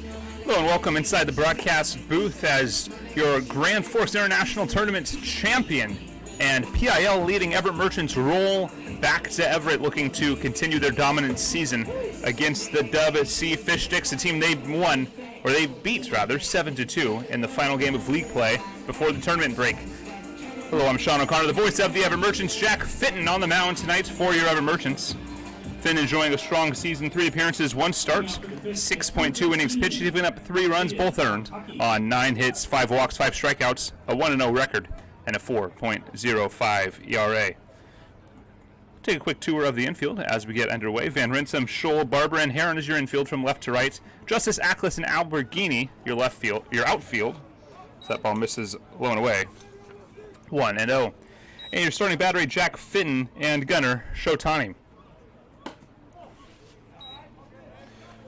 Hello and welcome inside the broadcast booth as your Grand Forks International Tournament champion and PIL leading Everett Merchants roll back to Everett looking to continue their dominant season against the Dub C Fish Sticks, a team they beat 7-2 in the final game of league play before the tournament break. Hello, I'm Sean O'Connor, the voice of the Everett Merchants. Jack Fitton on the mound tonight for your Everett Merchants. Finn enjoying a strong season, 3 appearances, 1 start, 6.2 innings pitched, giving up 3 runs, both earned on 9 hits, 5 walks, 5 strikeouts, a 1-0 record, and a 4.05 ERA. Take a quick tour of the infield as we get underway. Van Rinsum, Scholl, Barber, and Heron is your infield from left to right. Justice Ackles and Alberghini, your outfield. So that ball misses low and away. 1-0. And your starting battery, Jack Fitton and gunner, Shotani.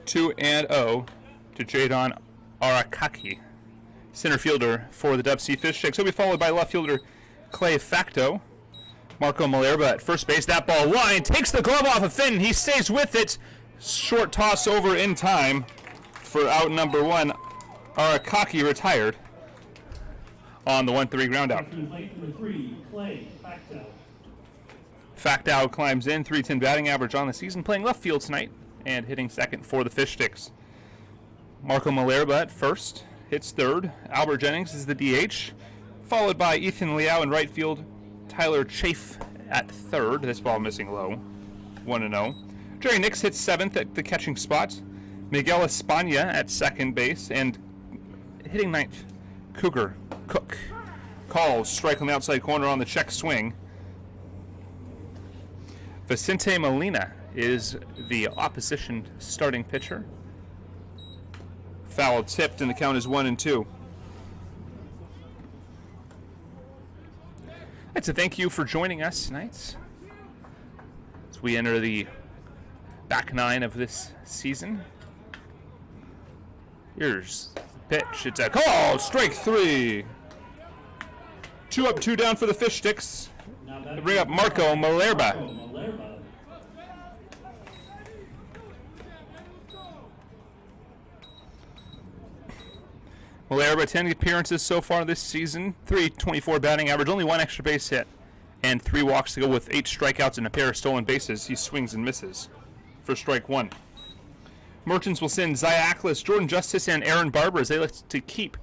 2-0 to Jadon Arakaki, center fielder for the Dub C Fish Sticks. He'll be followed by left fielder Clay Facto. Marco Malerba at first base. That ball line takes the glove off of Finn. He stays with it. Short toss over in time for out number 1. Arakaki retired on the 1-3 ground out. Facto climbs in, 310 batting average on the season, playing left field tonight and hitting second for the Fish Sticks. Marco Malerba at first, hits third. Albert Jennings is the DH, followed by Ethan Liao in right field. Tyler Chafe at third. This ball missing low. 1-0. Jerry Nix hits seventh at the catching spot. Miguel Espana at second base, and hitting ninth, Cook calls strike on the outside corner on the check swing. Vicente Molina is the opposition starting pitcher. Foul tipped, and the count is 1-2. I'd like to thank you for joining us tonight as we enter the back 9 of this season. Here's the pitch. It's a call. Strike 3. 2 up, 2 down for the Fish Sticks. They bring up Marco Malerba. Malerba, 10 appearances so far this season, 324 batting average, only 1 extra base hit, and 3 walks to go with 8 strikeouts and a pair of stolen bases. He swings and misses for strike 1. Merchants will send Zaya Ackles, Jordan Justice, and Aaron Barber as they look to keep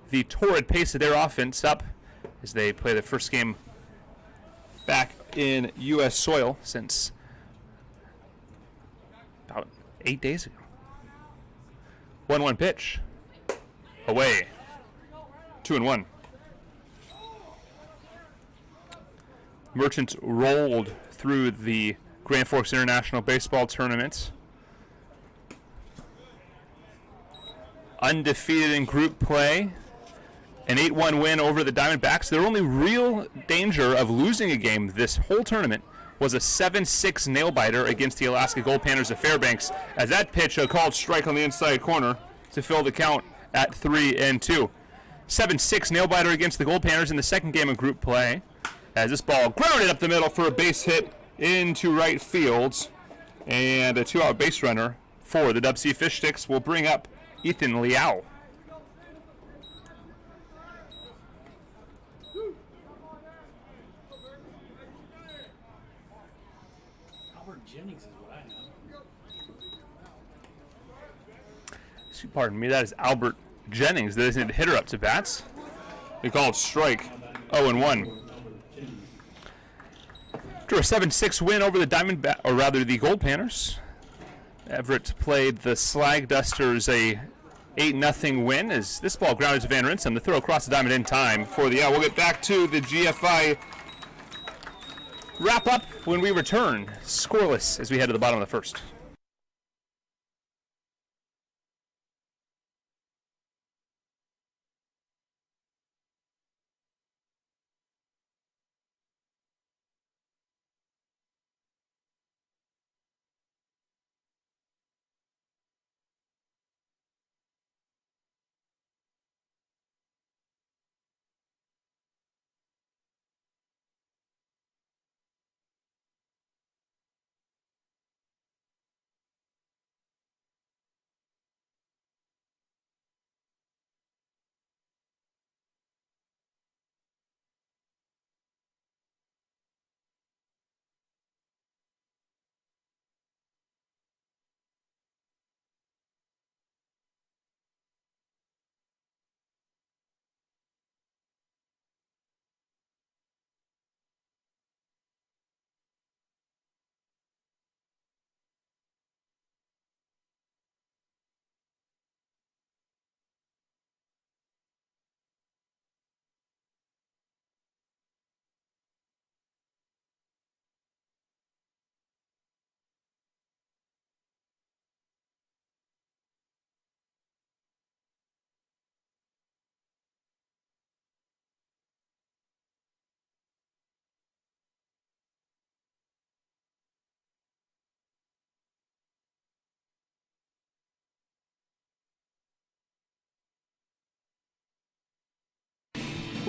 the torrid pace of their offense up as they play the first game back in U.S. soil since about 8 days ago. 1-1 pitch. Away. 2-1. Merchants rolled through the Grand Forks International Baseball Tournament. Undefeated in group play. An 8-1 win over the Diamondbacks. Their only real danger of losing a game this whole tournament was a 7-6 nail-biter against the Alaska Gold Panthers of Fairbanks, as that pitch, a called strike on the inside corner to fill the count at 3-2. 7-6 nail-biter against the Gold Panthers in the second game of group play, as this ball grounded up the middle for a base hit into right field, and a 2-out base runner for the Dub C Fish Sticks will bring up Ethan Liao. Albert Jennings is what I know. Pardon me, that is Albert Jennings, the designated hitter up to bats. They called strike 0-1. After a 7-6 win over the the Gold Panthers, Everett played the Slag Dusters a 8-0 win as this ball grounded to Van Rinsum. The throw across the diamond in time for the out. We'll get back to the GFI wrap up when we return. Scoreless as we head to the bottom of the first.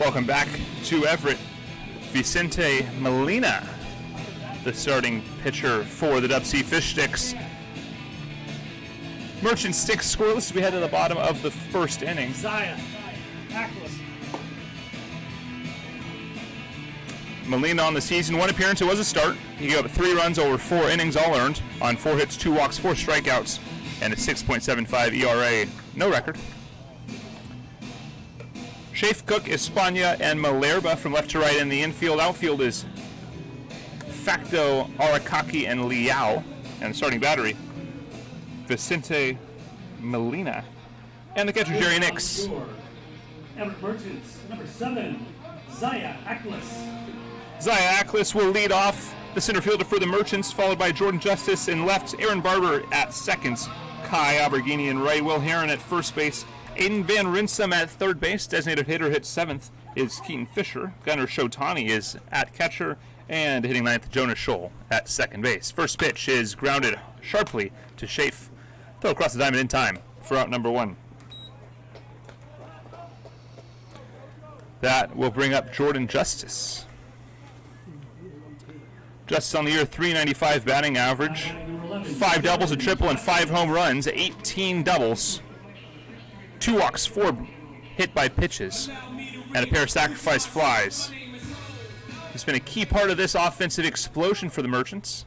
Welcome back to Everett. Vicente Molina, the starting pitcher for the Dub C Fish Sticks. Merchant Sticks scoreless as we head to the bottom of the first inning. Zaya, Ackless. Molina on the season, 1 appearance, it was a start. He gave up 3 runs over 4 innings, all earned, on 4 hits, 2 walks, 4 strikeouts, and a 6.75 ERA. No record. Shafe, Cook, Espana, and Malerba from left to right in the infield. Outfield is Facto, Arakaki, and Liao. And the starting battery, Vicente Molina. And the catcher, Jerry Nix. Everett Merchants, number 7, Zaya Ackless. Zaya Ackless will lead off the center fielder for the Merchants, followed by Jordan Justice in left, Aaron Barber at second, Kai Alberghini in right, Will Heron at first base, Aiden Van Rinsum at third base. Designated hitter hits 7th is Keaton Fisher. Gunnar Shotani is at catcher, and hitting 9th, Jonas Scholl at second base. First pitch is grounded sharply to Shafe. Throw across the diamond in time for out number 1. That will bring up Jordan Justice. Justice on the year, .395 batting average, 5 doubles, a triple, and 5 home runs, 18 doubles, 2 walks, 4 hit by pitches, and a pair of sacrifice flies. He's been a key part of this offensive explosion for the Merchants.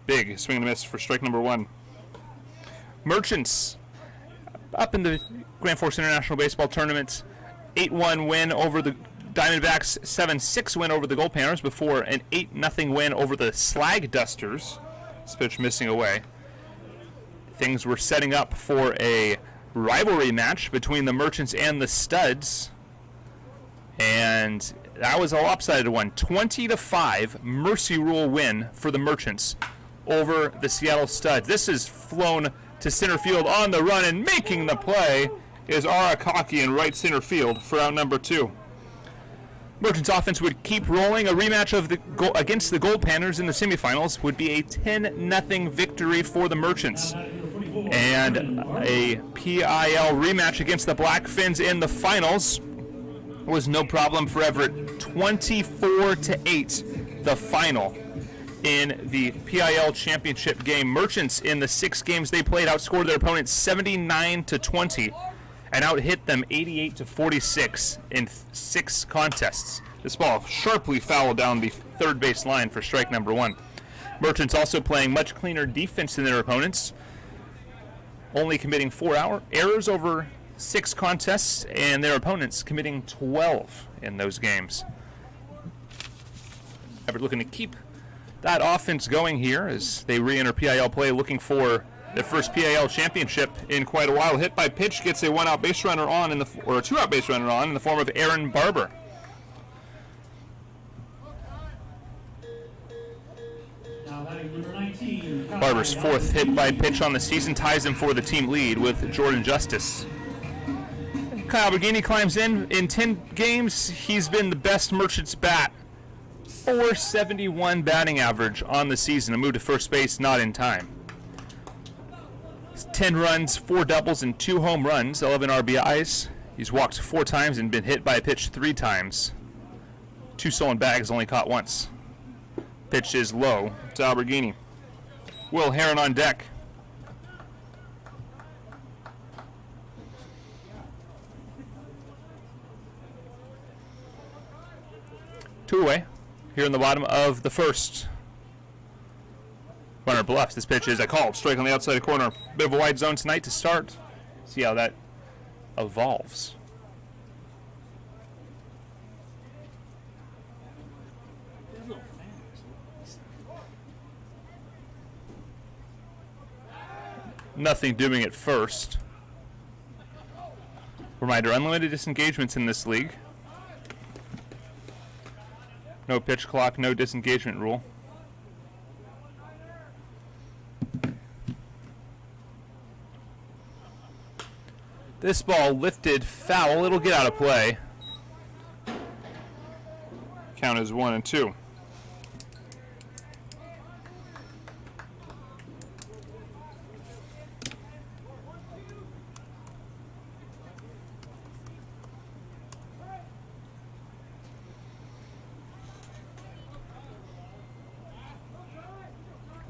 Big swing and a miss for strike number 1. Merchants up in the Grand Forks International Baseball Tournament, 8-1 win over the Diamondbacks, 7-6 win over the Gold Panthers before an 8-0 win over the Slag Dusters. This pitch missing away. Things were setting up for a rivalry match between the Merchants and the Studs, and that was a lopsided one. 20-5 Mercy Rule win for the Merchants over the Seattle Studs. This is flown to center field on the run, and making the play is Arakaki in right center field for out number 2. Merchants offense would keep rolling. A rematch of against the Gold Panthers in the semifinals would be a 10-0 victory for the Merchants. And a PIL rematch against the Black Fins in the finals was no problem for Everett. 24-8, the final in the PIL championship game. Merchants, in the 6 games they played, outscored their opponents 79-20 and out-hit them 88-46 in 6 contests. This ball sharply fouled down the third base line for strike number 1. Merchants also playing much cleaner defense than their opponents, only committing 4 errors over 6 contests, and their opponents committing 12 in those games. Everett looking to keep that offense going here as they re-enter PIL play, looking for their first PIL championship in quite a while. Hit by pitch, gets a 1-out base runner on or a 2-out base runner on in the form of Aaron Barber. Barber's 4th hit by pitch on the season ties him for the team lead with Jordan Justice. Kyle Alberghini climbs in. In 10 games, he's been the best Merchants bat. .471 batting average on the season. A move to first base, not in time. 10 runs, 4 doubles, and 2 home runs, 11 RBIs. He's walked 4 times and been hit by a pitch 3 times. 2 stolen bags, only caught once. Pitch is low to Alberghini. Will Heron on deck. Two away here in the bottom of the first. Runner bluffs. This pitch is a called strike on the outside corner. Bit of a wide zone tonight to start. See how that evolves. Nothing doing at first. Reminder, unlimited disengagements in this league. No pitch clock, no disengagement rule. This ball lifted foul. It'll get out of play. Count is 1-2.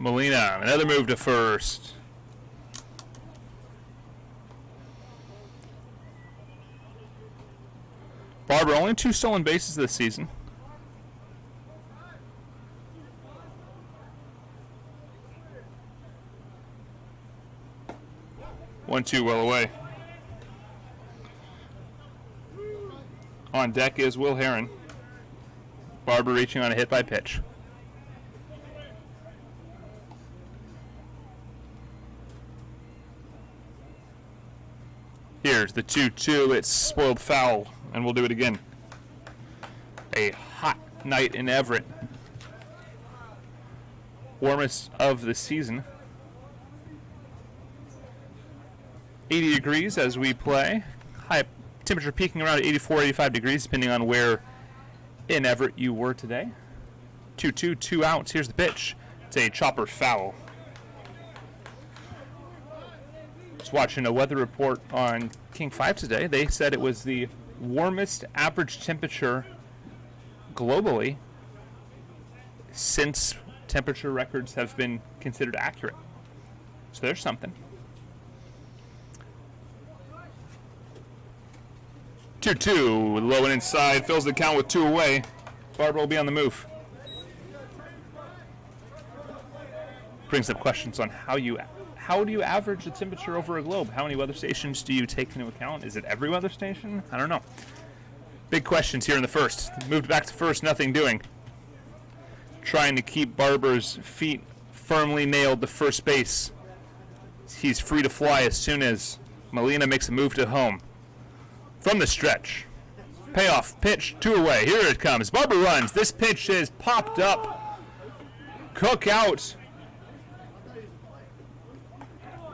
Molina, another move to first. Barber, only 2 stolen bases this season. One, two, well away. On deck is Will Heron. Barber reaching on a hit by pitch. Here's the 2-2. It's spoiled foul, and we'll do it again. A hot night in Everett. Warmest of the season. 80 degrees as we play. High temperature peaking around 84, 85 degrees, depending on where in Everett you were today. 2-2, 2 outs. Here's the pitch. It's a chopper foul. Just watching a weather report on King 5 today. They said it was the warmest average temperature globally since temperature records have been considered accurate. So there's something. 2-2, low and inside, fills the count with 2 away. Barber will be on the move. Brings up questions on how do you average the temperature over a globe? How many weather stations do you take into account? Is it every weather station? I don't know. Big questions here in the first. Moved back to first, nothing doing. Trying to keep Barber's feet firmly nailed to first base. He's free to fly as soon as Molina makes a move to home. From the stretch. Payoff pitch, 2 away. Here it comes. Barber runs. This pitch is popped up. Cook out.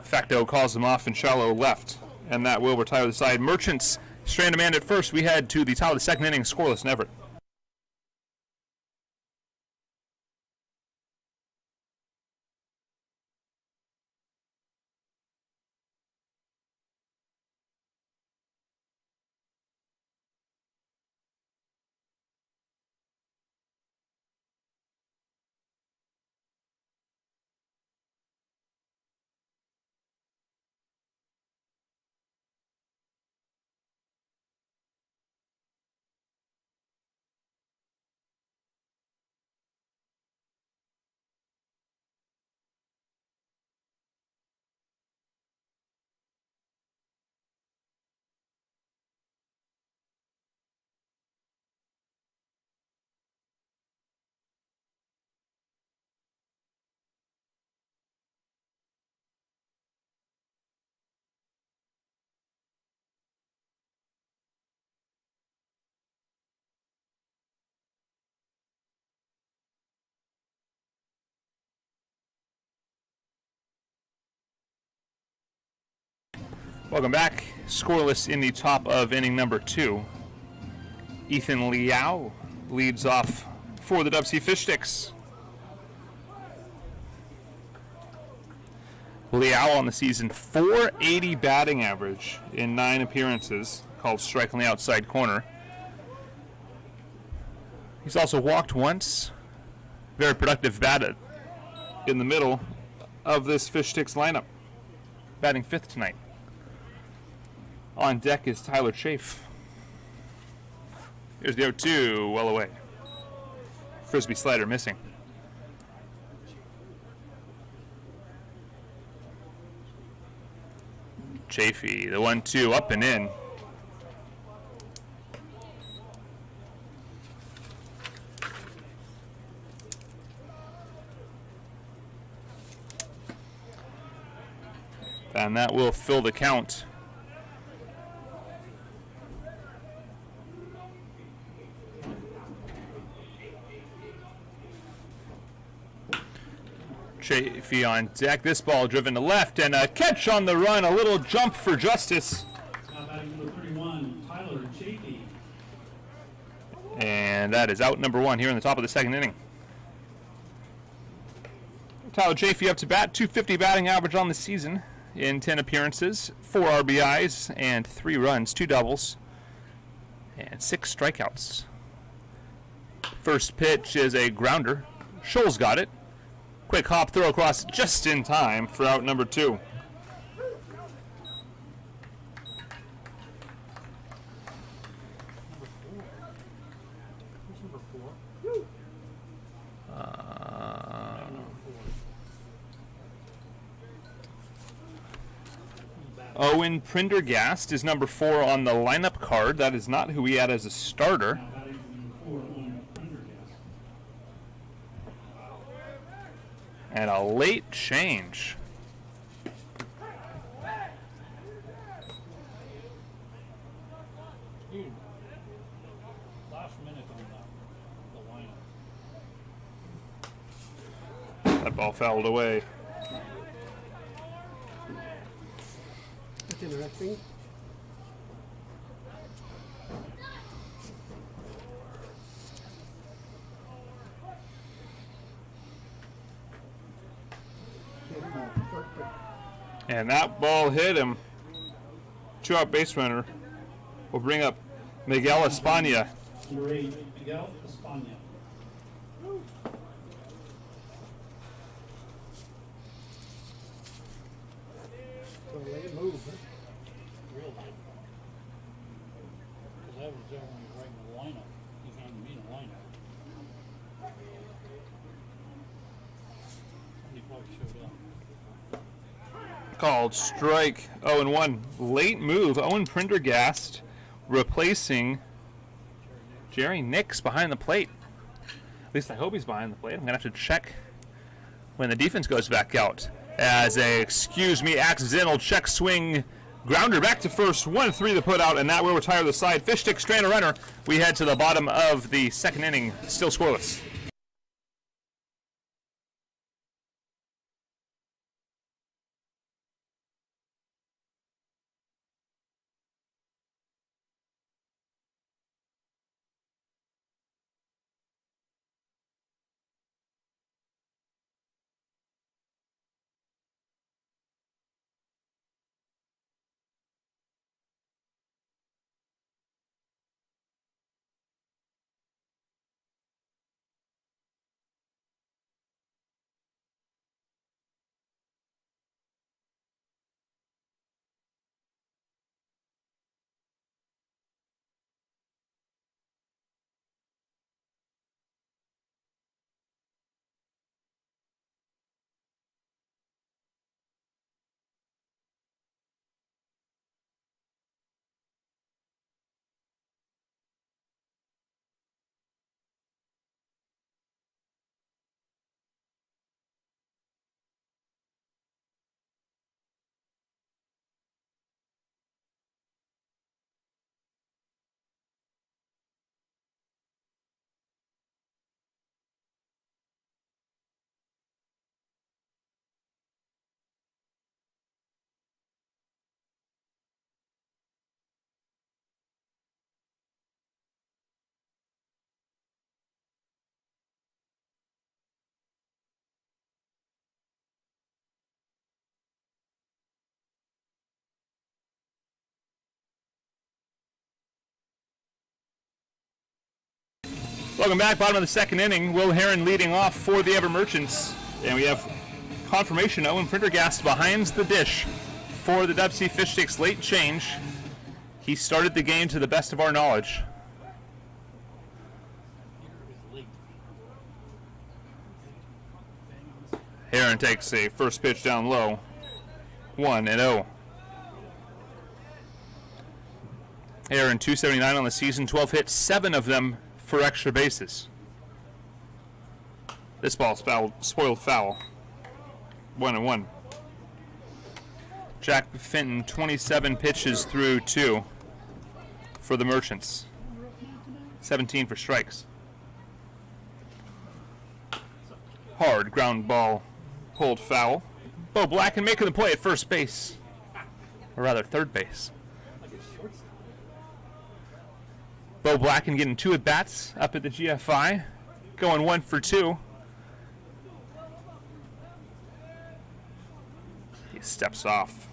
Facto calls him off in shallow left, and that will retire the side. Merchants strand a man at first. We head to the top of the second inning, scoreless in Everett. Welcome back. Scoreless in the top of inning number 2. Ethan Liao leads off for the Dub C Fish Sticks. Liao on the season, .480 batting average in 9 appearances, called strike on the outside corner. He's also walked once. Very productive bat in the middle of this Fish Sticks lineup. Batting 5th tonight. On deck is Tyler Chafe. Here's the 0-2, well away. Frisbee slider missing. Chafee, the 1-2 up and in. And that will fill the count. Chafee on deck. This ball driven to left, and a catch on the run. A little jump for justice. Now batting number 31, Tyler Chafee. And that is out number 1 here in the top of the second inning. Tyler Chafee up to bat. .250 batting average on the season in 10 appearances. 4 RBIs and 3 runs, 2 doubles, and 6 strikeouts. First pitch is a grounder. Scholes got it. Quick hop throw across just in time for out number 2. Owen Prendergast is number 4 on the lineup card. That is not who we had as a starter. And a late change. Dude, last minute on the lineup. That ball fouled away. That's interesting. And that ball hit him. 2-out base runner will bring up Miguel Espana. Number 8, Miguel Espana. So late move. Huh? Real late. Because I was there when he was writing the lineup. He handed me the lineup. And he probably showed up. Called strike 0-1. Late move. Owen Prendergast replacing Jerry Nix behind the plate. At least I hope he's behind the plate. I'm going to have to check when the defense goes back out. As a, accidental check swing grounder back to first. 1-3 the put out, and that will retire the side. Fish stick strand a runner. We head to the bottom of the second inning, still scoreless. Welcome back, bottom of the second inning. Will Heron leading off for the Everett Merchants. And we have confirmation Owen Prendergast behind the dish for the Dub C Fish Sticks late change. He started the game to the best of our knowledge. Heron takes a first pitch down low. 1-0. Heron 279 on the season, 12 hits, 7 of them for extra bases. This ball's spoiled foul. 1-1. Jack Fenton, 27 pitches through 2 for the Merchants. 17 for strikes. Hard ground ball pulled foul. Bo Blacken making the play at first base. Or rather, third base. Bo Blacken getting 2 at-bats up at the GFI. Going 1 for 2. He steps off.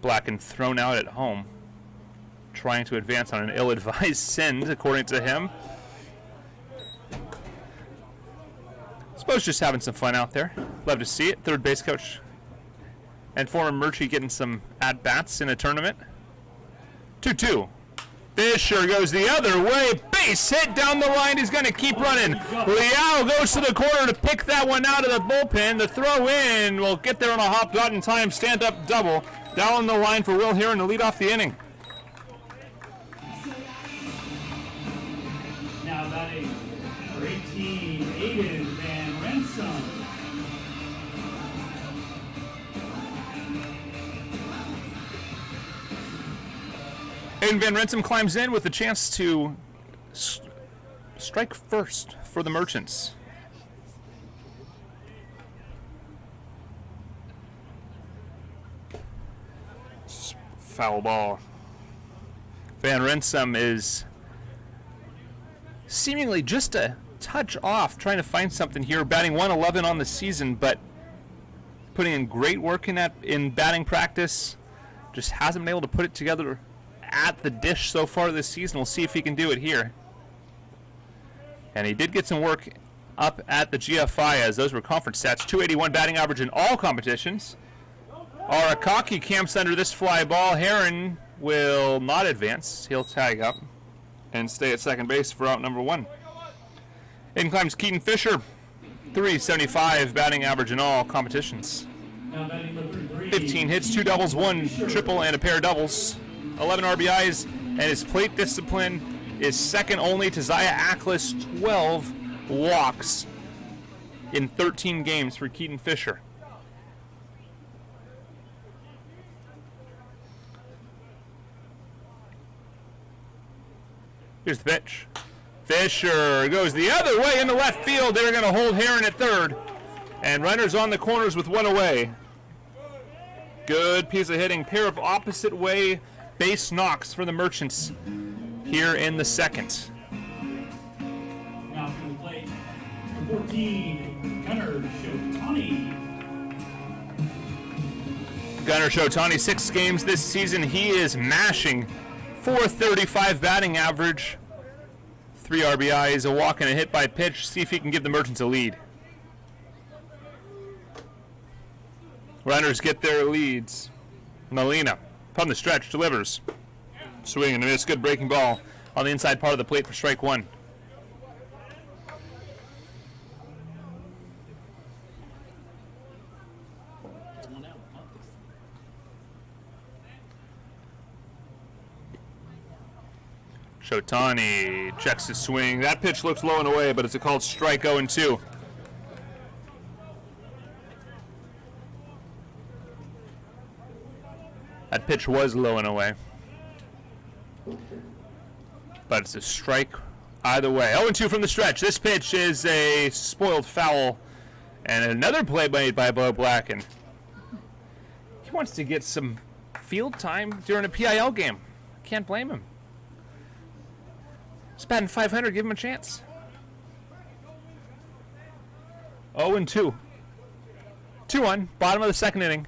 Blacken thrown out at home. Trying to advance on an ill-advised send, according to him. Bo's just having some fun out there. Love to see it. Third base coach and former Murchie getting some at-bats in a tournament. 2-2. Fisher goes the other way. Base hit down the line. He's going to keep running. Liao goes to the corner to pick that one out of the bullpen. The throw in will get there on a hop, got in time. Stand-up double down the line for Will Heron to lead off the inning. Now batting for 18, Aiden Van Renssum. Aiden Van Renssum climbs in with a chance to strike first for the Merchants. Foul ball. Van Renssum is seemingly just a touch off, trying to find something here, batting 111 on the season, but putting in great work in batting practice. Just hasn't been able to put it together at the dish so far this season. We'll see if he can do it here. And he did get some work up at the GFI, as those were conference stats. 281 batting average in all competitions. Arakaki camps under this fly ball. Heron will not advance. He'll tag up and stay at second base for out number 1. In climbs Keaton Fisher, 375 batting average in all competitions. Now batting for 33. 15 hits, 2 doubles, 1 triple, and a pair of doubles. 11 RBIs, and his plate discipline is second only to Zaya Ackles. 12 walks in 13 games for Keaton Fisher. Here's the pitch. Fisher goes the other way into left field. They're going to hold Heron at third. And runners on the corners with 1 away. Good piece of hitting. Pair of opposite way base knocks for the Merchants here in the second. Now to the plate for 14, Gunnar Shotani. Gunnar Shotani, 6 games this season. He is mashing. 435 batting average, 3 RBIs, a walk and a hit by pitch. See if he can give the Merchants a lead. Runners get their leads. Molina from the stretch delivers. Swing and a miss. Good breaking ball on the inside part of the plate for strike 1. Shotani checks his swing. That pitch looks low and away, but it's a called strike 0-2. That pitch was low and away, but it's a strike either way. 0-2 from the stretch. This pitch is a spoiled foul, and another play made by Bo Blacken. He wants to get some field time during a PIL game. Can't blame him. He's batting .500. Give him a chance. 0-2. 2-1. Bottom of the second inning.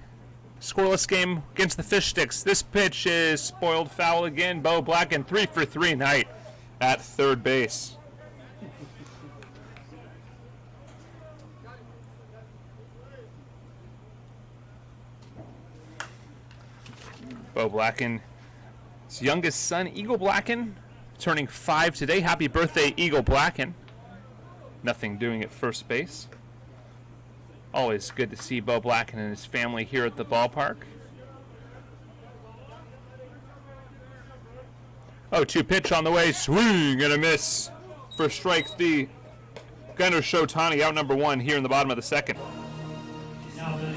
Scoreless game against the Fish Sticks. This pitch is spoiled foul again. Bo Blacken 3 for 3 night at third base. Bo Blacken, his youngest son, Eagle Blacken, turning 5 today. Happy birthday, Eagle Blacken. Nothing doing at first base. Always good to see Bo Blacken and his family here at the ballpark. 0-2 pitch on the way. Swing and a miss for strike 3. Gunnar Shotani out number 1 here in the bottom of the second. Now Jonah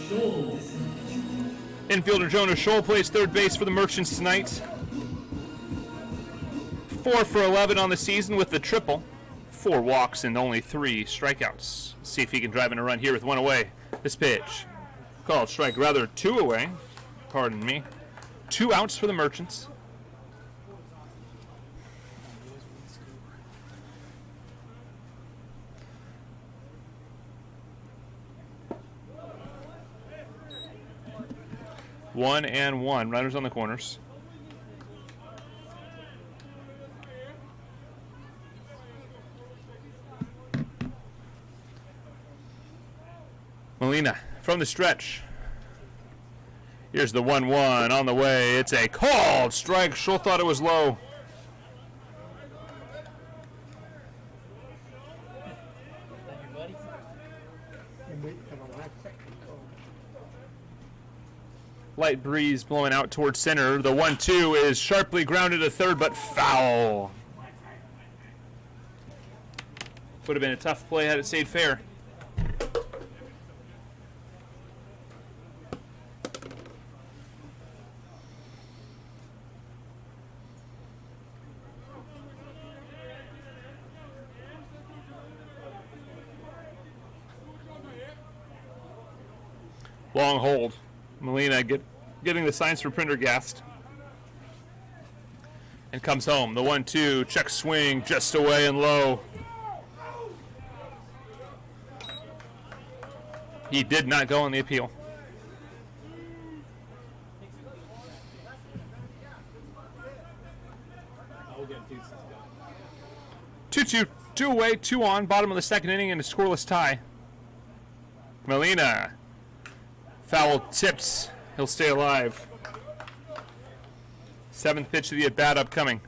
Scholl. Infielder Jonah Scholl plays third base for the Merchants tonight. 4 for 11 on the season with the triple. 4 walks and only 3 strikeouts. See if he can drive in a run here with 1 away. This pitch called strike, rather 2 away. Pardon me. 2 outs for the Merchants. One and one. Runners on the corners. Molina from the stretch. Here's the 1-1 on the way. It's a called strike. Scholl thought it was low. I'm waiting for the last second call. Light breeze blowing out towards center. The 1-2 is sharply grounded to third, but foul. Would have been a tough play had it stayed fair. Long hold. Molina getting the signs for Prendergast. And comes home. The 1-2, check swing, just away and low. He did not go on the appeal. Two away, 2 on, bottom of the second inning, and a scoreless tie. Molina. Foul tips. He'll stay alive. 7th pitch of the at-bat upcoming.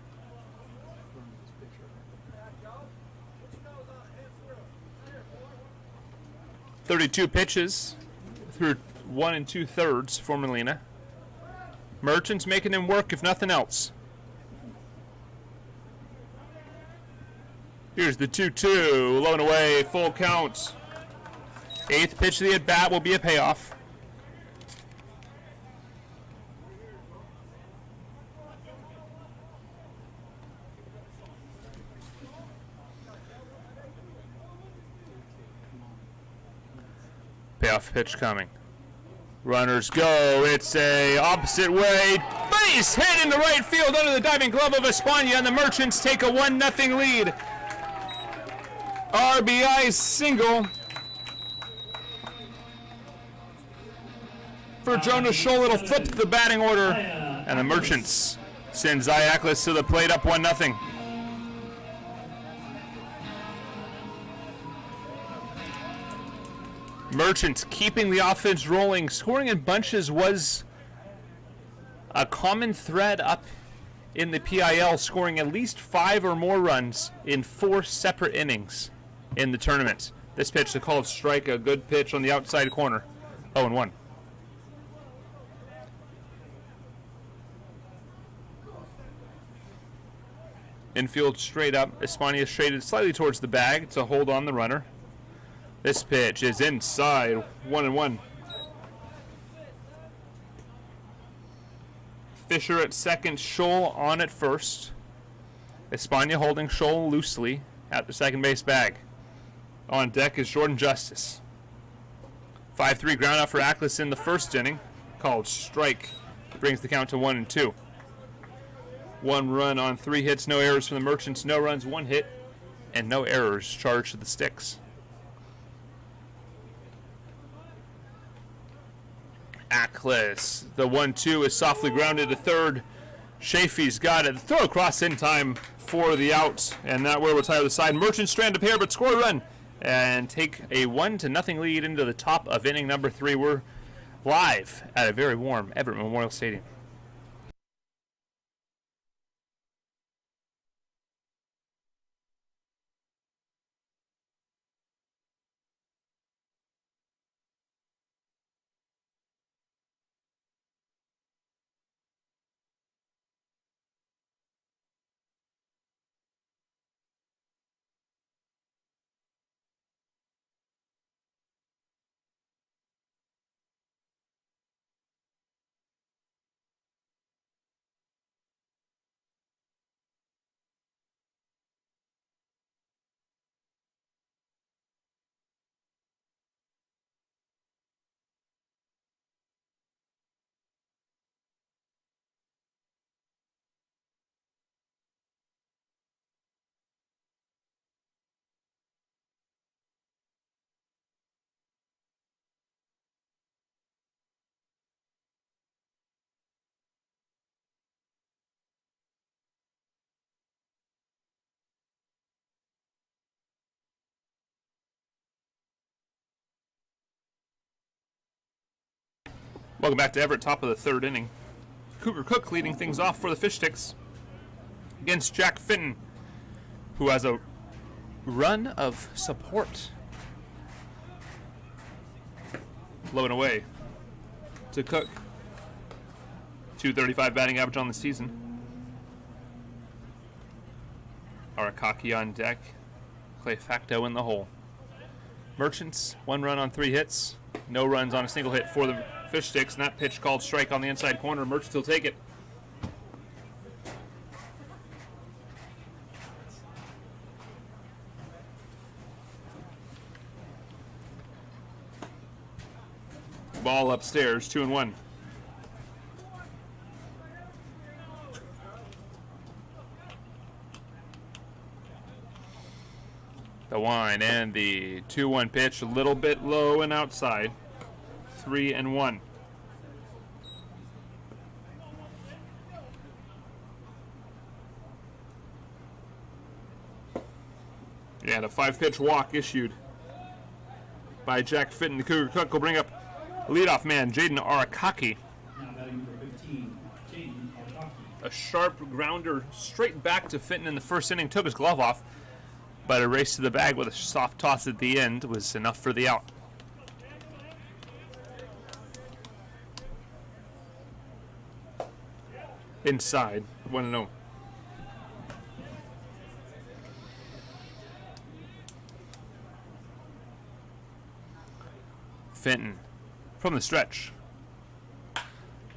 .32 pitches through 1 2/3 for Molina. Merchants making him work if nothing else. Here's the 2-2, low and away, full count. 8th pitch of the at-bat will be a payoff. Payoff pitch coming. Runners go. It's a opposite way. Base hit into right field under the diving glove of Espana, and the Merchants take a 1-0 lead. RBI single for Jonas Scholl. It'll flip the batting order, and the Merchants send Zayaklis to the plate up 1-0. Merchants keeping the offense rolling. Scoring in bunches was a common thread up in the PIL, scoring at least 5 or more runs in 4 separate innings in the tournament. This pitch, the called strike, a good pitch on the outside corner. 0-1. Infield straight up. Espana shaded slightly towards the bag to hold on the runner. This pitch is inside, 1-1. Fisher at second, Scholl on at first. Espana holding Scholl loosely at the second base bag. On deck is Jordan Justice. 5-3 ground out for Aklis in the first inning. Called strike. Brings the count to 1-2. 1 run on 3 hits, no errors from the Merchants. No runs, 1 hit, and no errors charged to the sticks. Aklis. The 1-2 is softly grounded to third. Chafee's got it. The throw across in time for the out, and that way will tie the side. Merchants strand a pair, but score a run and take a 1-0 lead into the top of inning number 3. We're live at a very warm Everett Memorial Stadium. Welcome back to Everett, top of the third inning. Cougar Cook leading things off for the Fish Sticks against Jack Fitton, who has a run of support. Low and away to Cook. 235 batting average on the season. Arakaki on deck. Clay Facto in the hole. Merchants, 1 run on 3 hits. No runs on a single hit for the Fish Sticks. And that pitch called strike on the inside corner. Merchants will take it. Ball upstairs, 2-1. The wind and the 2-1 pitch, a little bit low and outside. 3-1. And a 5-pitch walk issued by Jack Fitton. The Cougar Cook will bring up leadoff man Jaden Arakaki. Now batting number 15, Jaden Arakaki. A sharp grounder straight back to Fitton in the first inning. Took his glove off, but a race to the bag with a soft toss at the end was enough for the out. Inside, 1-0. Fenton from the stretch.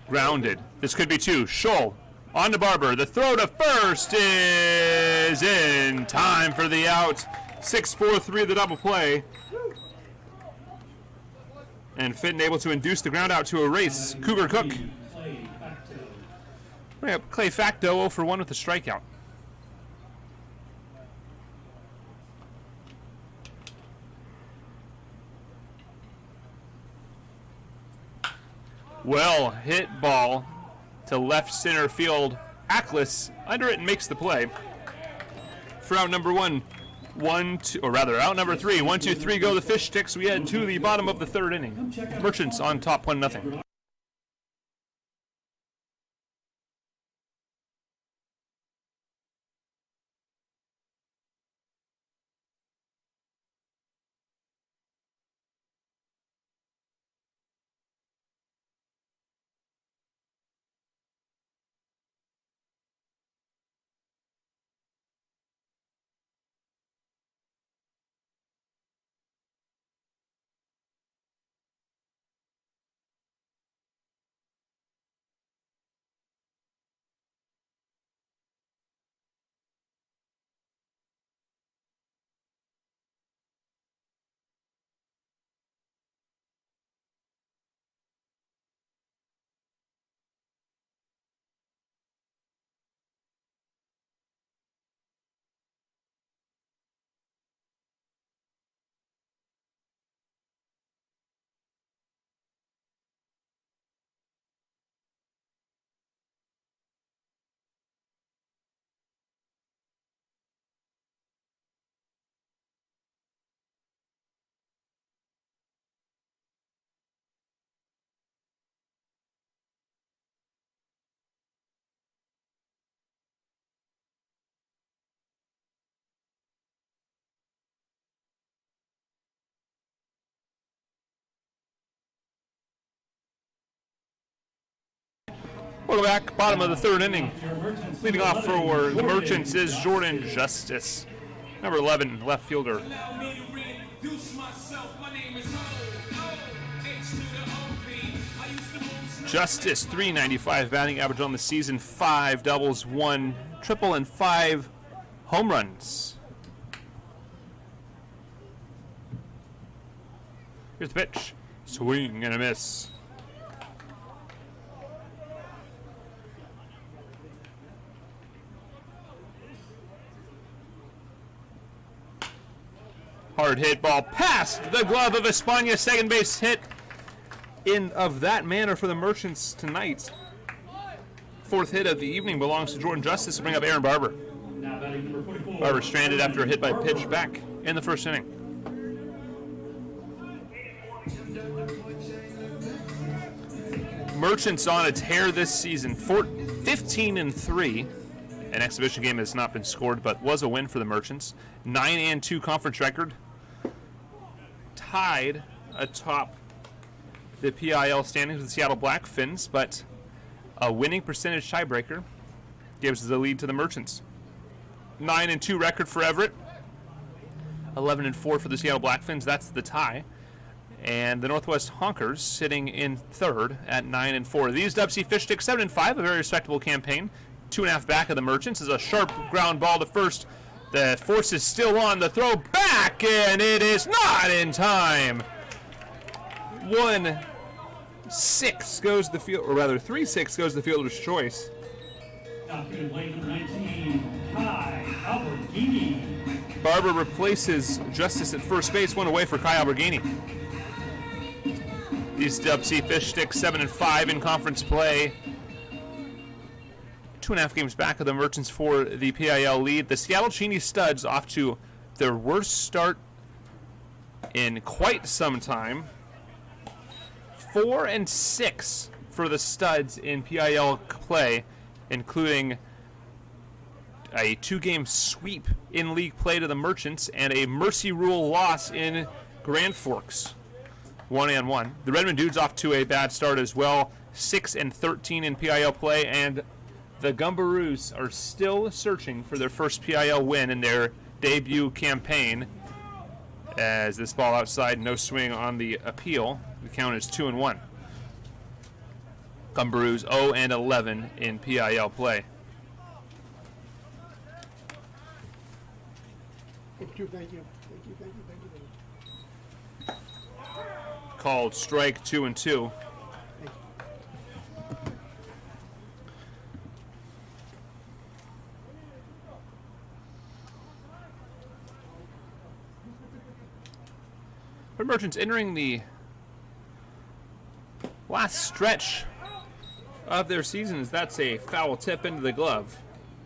Grounded. This could be 2. Scholl on to Barber. The throw to first is in time for the out. 6-4-3 the double play. And Fenton able to induce the ground out to erase Cougar Cook. Bring up Clay Facto 0 for 1 with a strikeout. Well hit ball to left center field. Ackles under it and makes the play. For out number 1, 1-2, or rather out number 3. 1-2-3 go the Fish Sticks. We head to the bottom of the third inning. Merchants on top 1-0. Welcome back, bottom of the third inning. Leading off for the Merchants is Jordan Justice, number 11, left fielder. Justice, 395 batting average on the season, 5 doubles, 1 triple, and 5 home runs. Here's the pitch. Swing and a miss. Hard hit ball past the glove of Espana. Second base hit in of that manner for the Merchants tonight. 4th hit of the evening belongs to Jordan Justice to bring up Aaron Barber. Now batting number 44. Barber stranded after a hit by pitch back in the first inning. Merchants on a tear this season, 15-3. An exhibition game has not been scored, but was a win for the Merchants. 9-2 conference record. Tied atop the PIL standings with the Seattle Blackfins, but a winning percentage tiebreaker gives the lead to the Merchants. 9-2 record for Everett. 11-4 for the Seattle Blackfins. That's the tie. And the Northwest Honkers sitting in third at 9-4. These Dub C Fish Sticks 7-5, a very respectable campaign. 2.5 back of the Merchants is a sharp ground ball to first. The force is still on the throw back, and it is not in time. 1-6 goes the field, or rather 3-6 goes the fielder's choice. Outfield lane number 19, Kai Alberghini. Barber replaces Justice at first base, one away for Kai Alberghini. These Dub C Fish Sticks 7-5 in conference play. 2.5 games back of the Merchants for the PIL lead. The Seattle Cheney Studs off to their worst start in quite some time. 4-6 for the Studs in PIL play, including a 2-game sweep in league play to the Merchants and a mercy rule loss in Grand Forks. 1-1. The Redmond Dudes off to a bad start as well. 6-13 in PIL play, and the Gumbaroos are still searching for their first PIL win in their debut campaign. As this ball outside, no swing on the appeal. The count is 2-1. Gumbaroos 0-11 in PIL play. Thank you. Called strike 2-2. The Merchants entering the last stretch of their season, as that's a foul tip into the glove.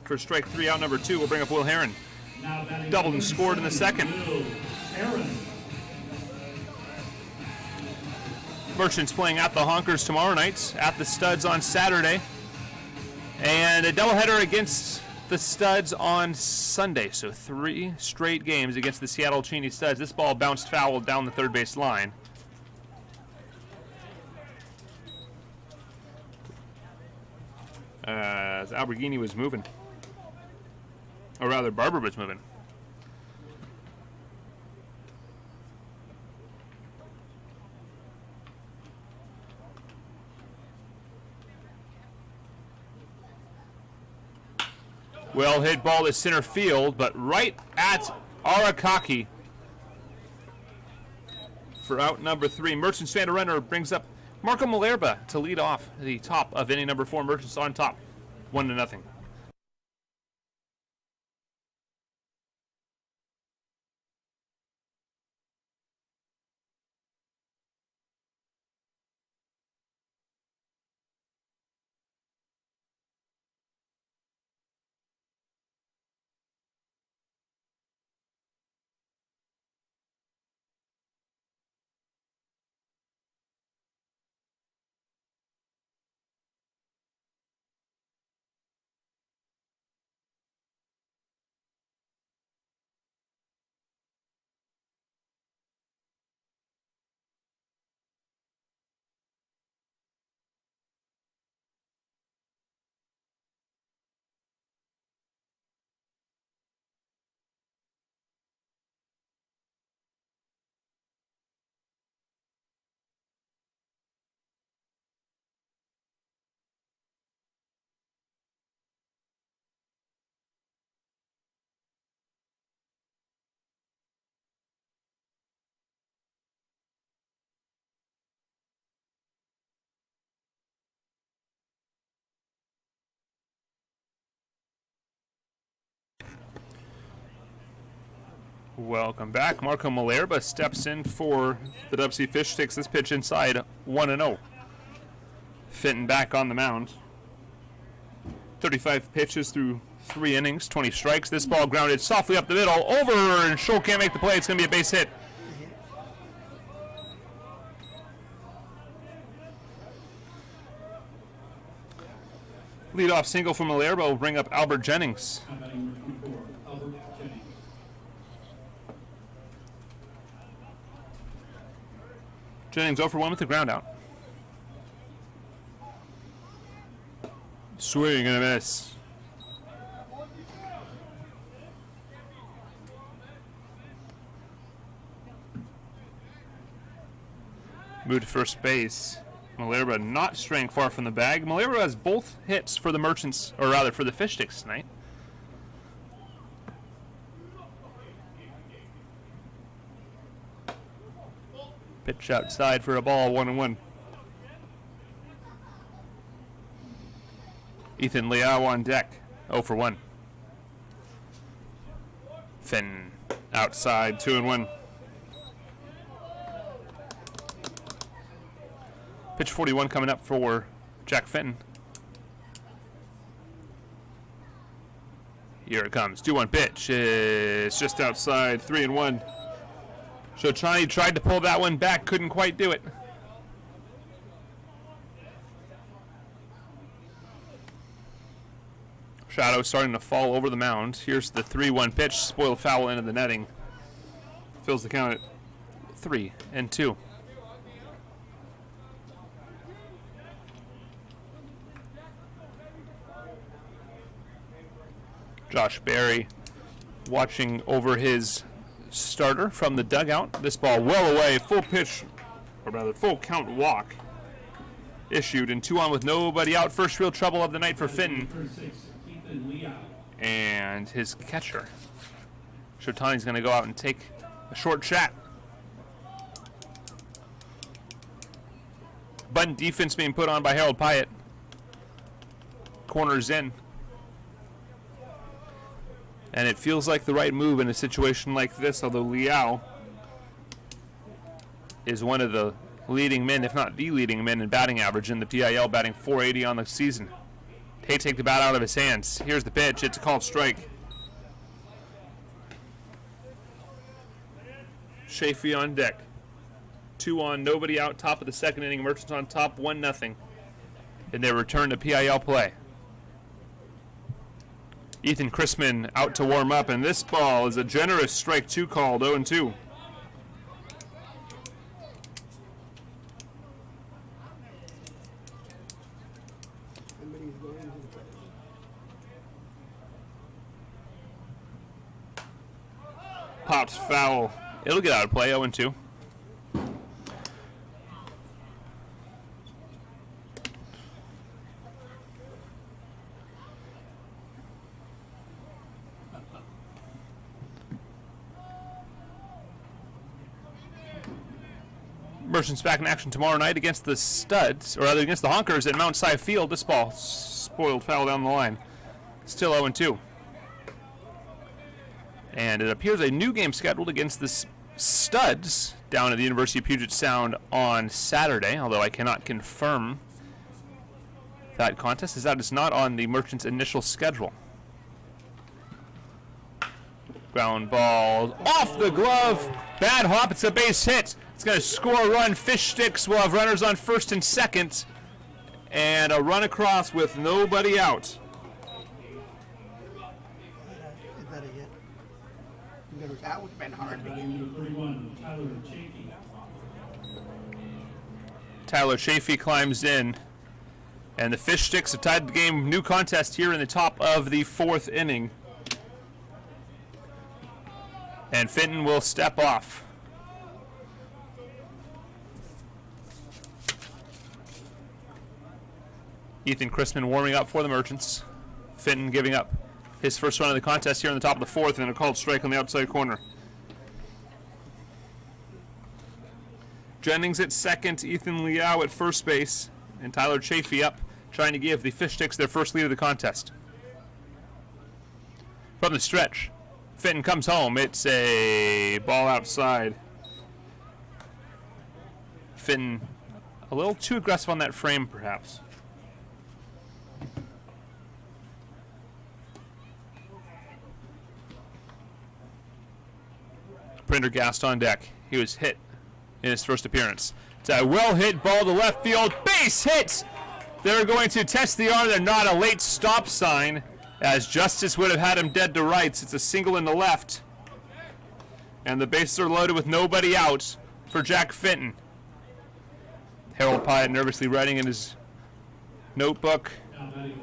For strike 3 out number 2, we'll bring up Will Heron. Doubled and scored in the second. Merchants playing at the Honkers tomorrow night, at the Studs on Saturday, and a doubleheader against the Studs on Sunday. So 3 straight games against the Seattle Cheney Studs. This ball bounced foul down the third base line. As Alberghini was moving. Or rather, Barber was moving. Well hit ball to center field, but right at Arakaki for out number 3. Merchants fan runner brings up Marco Malerba to lead off the top of inning number 4. Merchants on top, 1-0. Welcome back. Marco Malerba steps in for the Dub C Fish Sticks. This pitch inside, 1-0. Fenton back on the mound. 35 pitches through 3 innings, 20 strikes. This ball grounded softly up the middle, over, and Scholl can't make the play. It's going to be a base hit. Leadoff single from Malherbe will bring up Albert Jennings. Now batting number 24, Albert Jennings. Jennings 0 for 1 with the ground out. Swing and a miss. Moved to first base. Malherbe not straying far from the bag. Malherbe has both hits for the Merchants, or rather for the Fish Sticks tonight. Pitch outside for a ball, 1-1. Ethan Liao on deck, 0 for 1. Finn outside, 2-1. Pitch 41 coming up for Jack Fenton. Here it comes. 2-1 pitch. It's just outside. 3-1. Shotani tried to pull that one back. Couldn't quite do it. Shadow starting to fall over the mound. Here's the 3-1 pitch. Spoiled foul into the netting. Fills the count at 3-2. Josh Berry watching over his starter from the dugout. This ball well away, full pitch, or rather full count walk issued, and 2 on with nobody out. First real trouble of the night for Fenton and his catcher. Shotani's going to go out and take a short chat. Bunt defense being put on by Harold Pyatt. Corners in. And it feels like the right move in a situation like this, although Liao is one of the leading men, if not the leading men in batting average in the PIL, batting .480 on the season. Tate take the bat out of his hands. Here's the pitch. It's a called strike. Chafee on deck. 2 on, nobody out, top of the second inning. Merchants on top, 1-0 in their return to PIL play. Ethan Chrisman out to warm up, and this ball is a generous strike 2 called, 0-2. Pops foul. It'll get out of play, 0-2. Merchants back in action tomorrow night against the Studs, or rather against the Honkers at Mount Si Field. This ball spoiled foul down the line. Still 0-2. And it appears a new game scheduled against the Studs down at the University of Puget Sound on Saturday, although I cannot confirm that contest, as that is not on the Merchants' initial schedule. Ground ball off the glove. Bad hop. It's a base hit. It's going to score a run. Fish Sticks will have runners on first and second. And a run across with nobody out. Is that a hit? That would have been hard to get. Number 31, Tyler Chafee. Tyler Chafee climbs in. And the Fish Sticks have tied the game. New contest here in the top of the 4th inning. And Fenton will step off. Ethan Chrisman warming up for the Merchants. Fenton giving up his first run of the contest here in the top of the 4th, and a called strike on the outside corner. Jennings at second, Ethan Liao at first base, and Tyler Chafee up, trying to give the Fish Sticks their first lead of the contest. From the stretch, Fenton comes home. It's a ball outside. Fenton a little too aggressive on that frame, perhaps. Prendergast on deck. He was hit in his first appearance. It's a well-hit ball to left field. Base hit! They're going to test the arm. They're not. A late stop sign, as Justice would have had him dead to rights. It's a single in the left. And the bases are loaded with nobody out for Jack Fenton. Harold Pyatt nervously writing in his notebook.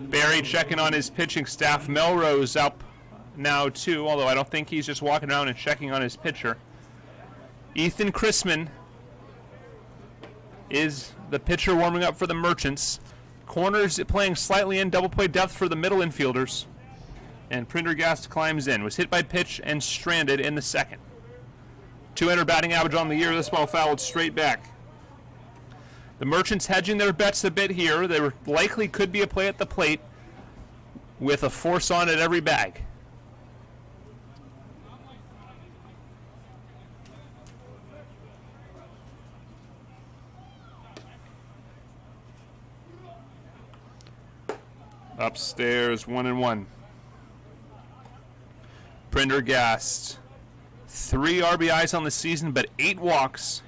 Barry checking on his pitching staff. Melrose up now too, although I don't think he's just walking around and checking on his pitcher. Ethan Chrisman is the pitcher warming up for the Merchants. Corners playing slightly in double play depth for the middle infielders. And Prendergast climbs in. Was hit by pitch and stranded in the second. 200 batting average on the year. This ball fouled straight back. The Merchants hedging their bets a bit here. There likely could be a play at the plate with a force on at every bag. Upstairs, 1-1. Prendergast, 3 RBIs on the season, but 8 walks.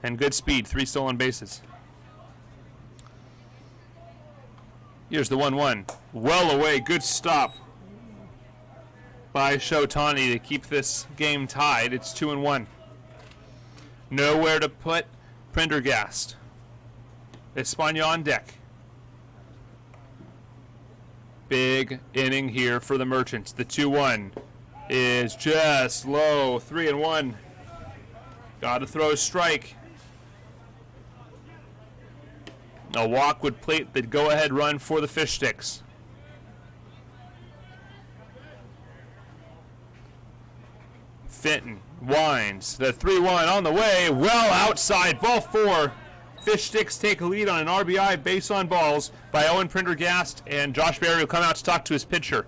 And good speed, 3 stolen bases. Here's the 1-1. Well away, good stop by Shotani to keep this game tied. It's 2-1. Nowhere to put Prendergast. Espana on deck. Big inning here for the Merchants. The 2-1 is just low. 3-1. Got to throw a strike. A walk would plate the go-ahead run for the Fish Sticks. Fenton winds. The 3-1 on the way. Well outside. Ball 4. Fish Sticks take a lead on an RBI base on balls by Owen Prendergast, and Josh Berry will come out to talk to his pitcher.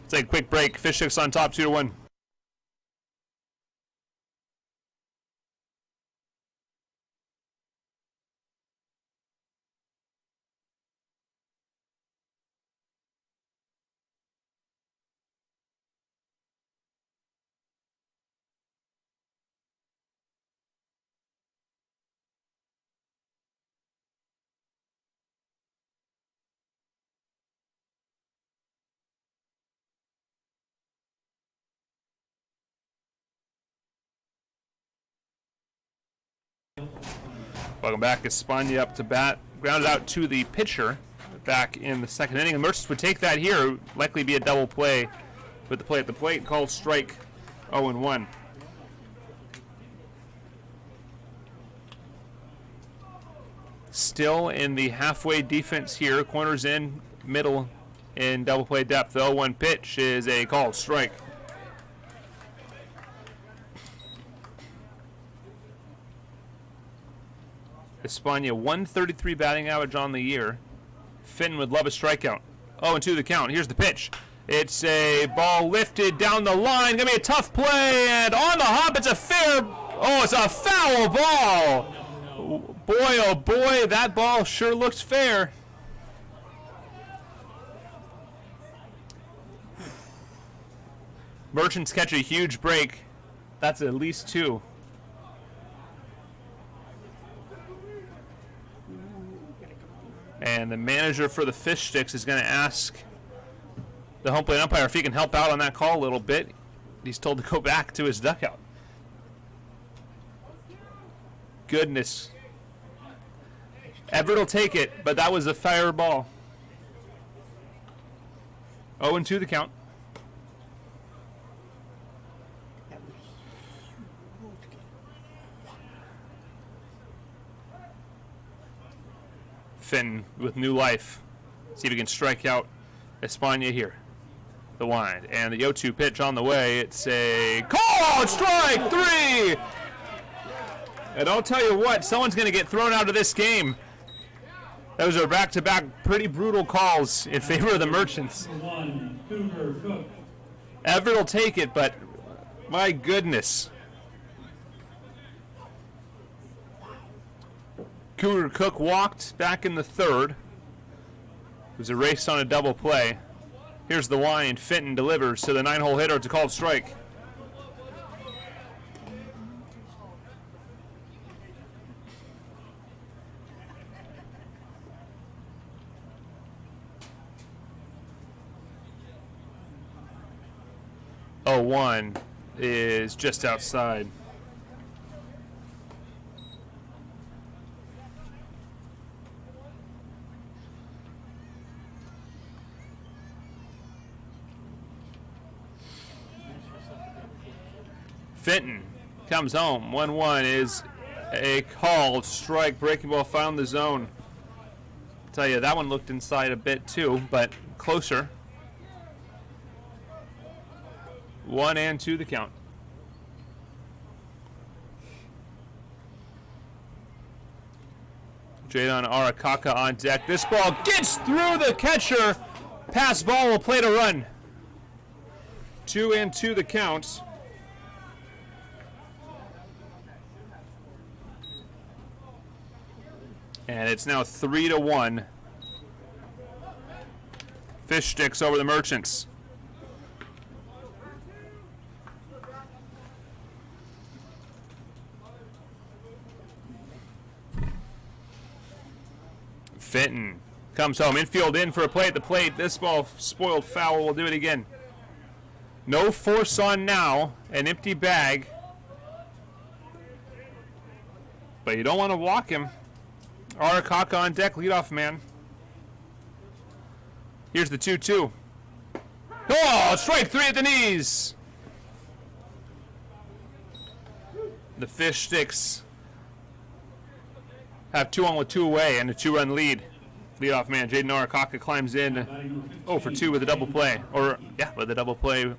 Let's take a quick break. Fish Sticks on top, 2-1. Welcome back. Espana up to bat. Grounded out to the pitcher back in the second inning. The Merchants would take that here. Likely be a double play with the play at the plate. Called strike 0-1. Still in the halfway defense here. Corners in, middle in double play depth. The 0-1 pitch is a called strike. Espana, 133 batting average on the year. Fenton would love a strikeout. 0-2 the count. Here's the pitch. It's a ball lifted down the line. Gonna be a tough play, and on the hop, it's a fair. Oh, it's a foul ball. Boy, oh boy, that ball sure looks fair. Merchants catch a huge break. That's at least 2. And the manager for the Fish Sticks is going to ask the home plate umpire if he can help out on that call a little bit. He's told to go back to his dugout. Goodness. Everett will take it, but that was a fire ball. 0-2 the count. Fenton with new life. See if he can strike out Espana here. The wind. And the 0-2 pitch on the way. It's a called strike 3! And I'll tell you what, someone's going to get thrown out of this game. Those are back-to-back pretty brutal calls in favor of the Merchants. Everett will take it, but my goodness. Cougar Cook walked back in the third. It was erased on a double play. Here's the wind. Fenton delivers to the 9-hole hitter. It's a called strike. 0-1 is just outside. Fenton comes home. 1-1 is a called strike. Breaking ball found the zone. Tell you, that one looked inside a bit too, but closer. 1-2 the count. Jadon Arakaka on deck. This ball gets through the catcher. Pass ball will play to run. 2-2 the count. And it's now 3-1. Fish sticks over the Merchants. Fenton comes home. Infield in for a play at the plate. This ball spoiled foul. We'll do it again. No force on now. An empty bag. But you don't want to walk him. Arakaka on deck, leadoff man. Here's the 2-2. Oh, strike three at the knees. The Fish Sticks have 2 on with 2 away and a 2-run lead. Leadoff man Jaden Arakaka climbs in 0 for 2 with a double play. Or, yeah, with a double play.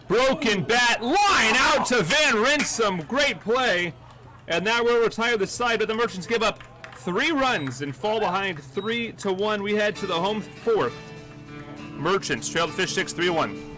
Broken bat, line out to Van Rinsum. Great play. And that will retire the side, but the Merchants give up 3 runs and fall behind 3-1. We head to the home 4th. Merchants trail the Fish Sticks 3-1.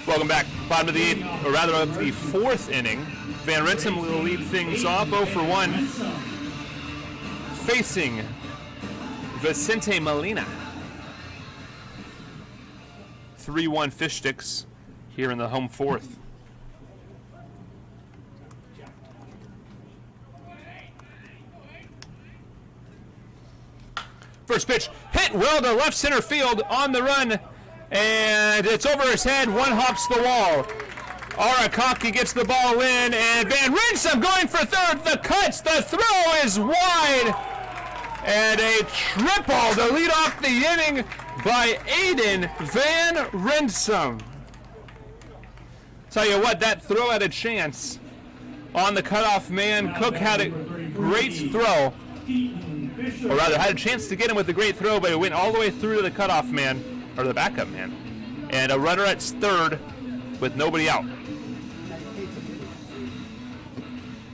Welcome back. Bottom of the 8th, or rather of the 4th inning. Van Rinsum will lead things off 0 for 1. Facing Vicente Molina. 3-1 Fish Sticks here in the home 4th. First pitch hit well to left center field on the run. And it's over his head. One hops the wall. Arakaki gets the ball in, and Van Rinsum going for third. The cuts, the throw is wide, and a triple to lead off the inning by Aiden Van Rinsum. Tell you what, that throw had a chance on the cutoff man. Cook had a great throw, or rather had a chance to get him with a great throw, but it went all the way through to the cutoff man. Or the backup man. And a runner at third with nobody out.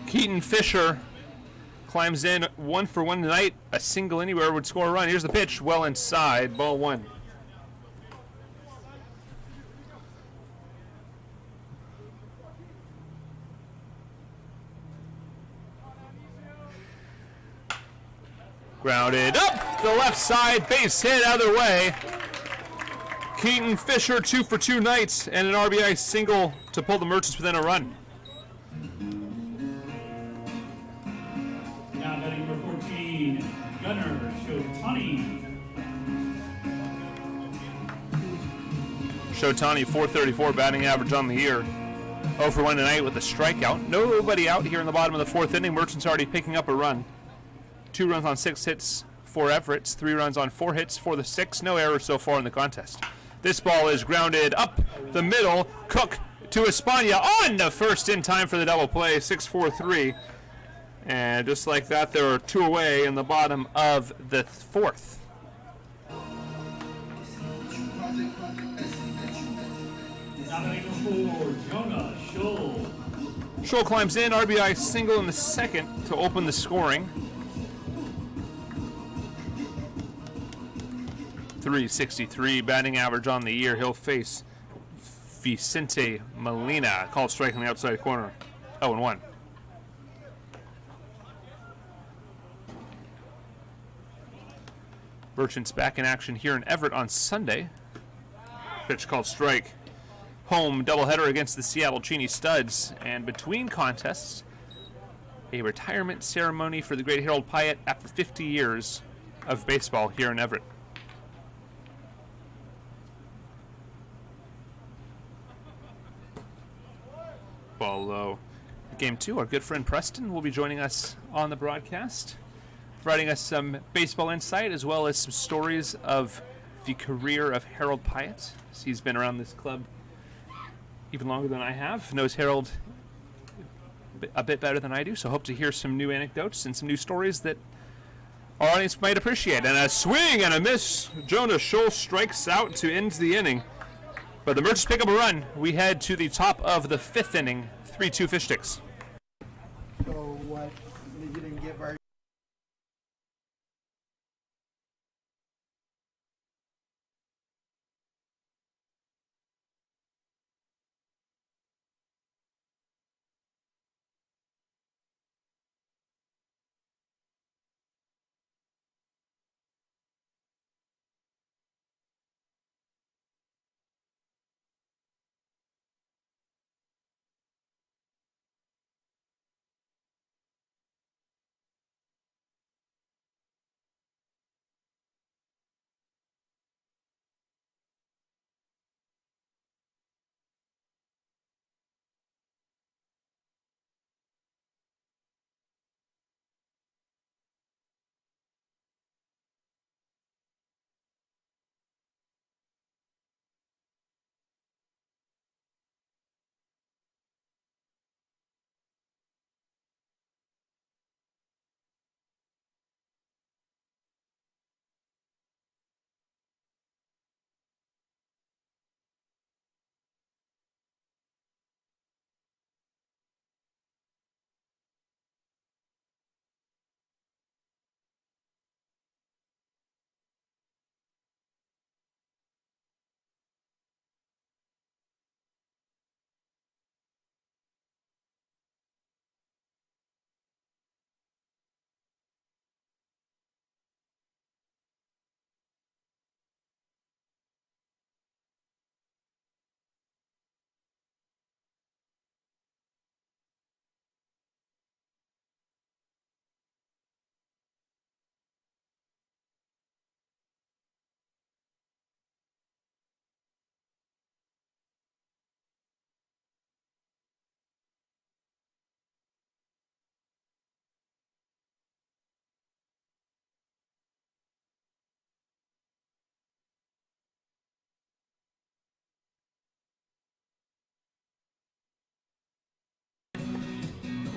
Keaton Fisher climbs in 1 for 1 tonight. A single anywhere would score a run. Here's the pitch, well inside, ball 1. Grounded up the left side, base hit other way. Keaton Fisher 2 for 2 nights and an RBI single to pull the Merchants within a run. Now batting number 14, Gunnar Shotani. Shotani 434 batting average on the year. 0 for 1 tonight with a strikeout. Nobody out here in the bottom of the 4th inning. Merchants already picking up a run. 2 runs on 6 hits for Everett. 3 runs on 4 hits for the 6. No errors so far in the contest. This ball is grounded up the middle. Cook to Espana on the first in time for the double play. 6-4-3. And just like that, there are 2 away in the bottom of the 4th. Nominating for Jonah Scholl. Scholl climbs in, RBI single in the 2nd to open the scoring. 363 batting average on the year. He'll face Vicente Molina. Called strike on the outside corner. 0-1. Merchants back in action here in Everett on Sunday. Pitch called strike. Home doubleheader against the Seattle Cheney Studs. And between contests, a retirement ceremony for the great Harold Pyatt after 50 years of baseball here in Everett. Ball low. Game 2, our good friend Preston will be joining us on the broadcast, providing us some baseball insight as well as some stories of the career of Harold Pyatt. He's been around this club even longer than I have, knows Harold a bit better than I do, so hope to hear some new anecdotes and some new stories that our audience might appreciate. And a swing and a miss. Jonah Scholl strikes out to end the inning. But the Merchants pick up a run. We head to the top of the 5th inning, 3-2 fish sticks. So what? You didn't get very.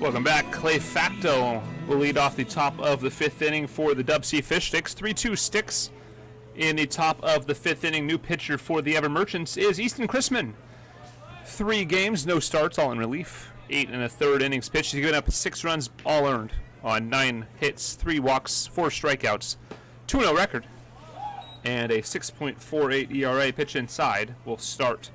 Welcome back. Clay Facto will lead off the top of the 5th inning for the Dub C Fish Sticks. 3-2 sticks in the top of the 5th inning. New pitcher for the Everett Merchants is Easton Chrisman. 3 games, no starts, all in relief. 8 1/3 innings pitched. He's given up 6 runs, all earned. on 9 hits, 3 walks, 4 strikeouts, 2-0 record, and a 6.48 ERA. Pitch inside will start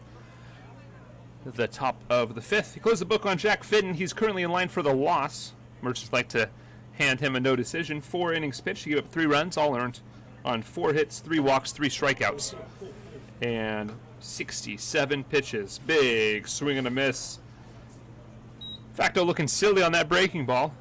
the top of the 5th. He closed the book on Jack Fitton. He's currently in line for the loss. Merchants like to hand him a no decision. 4 innings pitched. He gave up 3 runs, all earned on 4 hits, 3 walks, 3 strikeouts, and 67 pitches. Big swing and a miss. Facto looking silly on that breaking ball.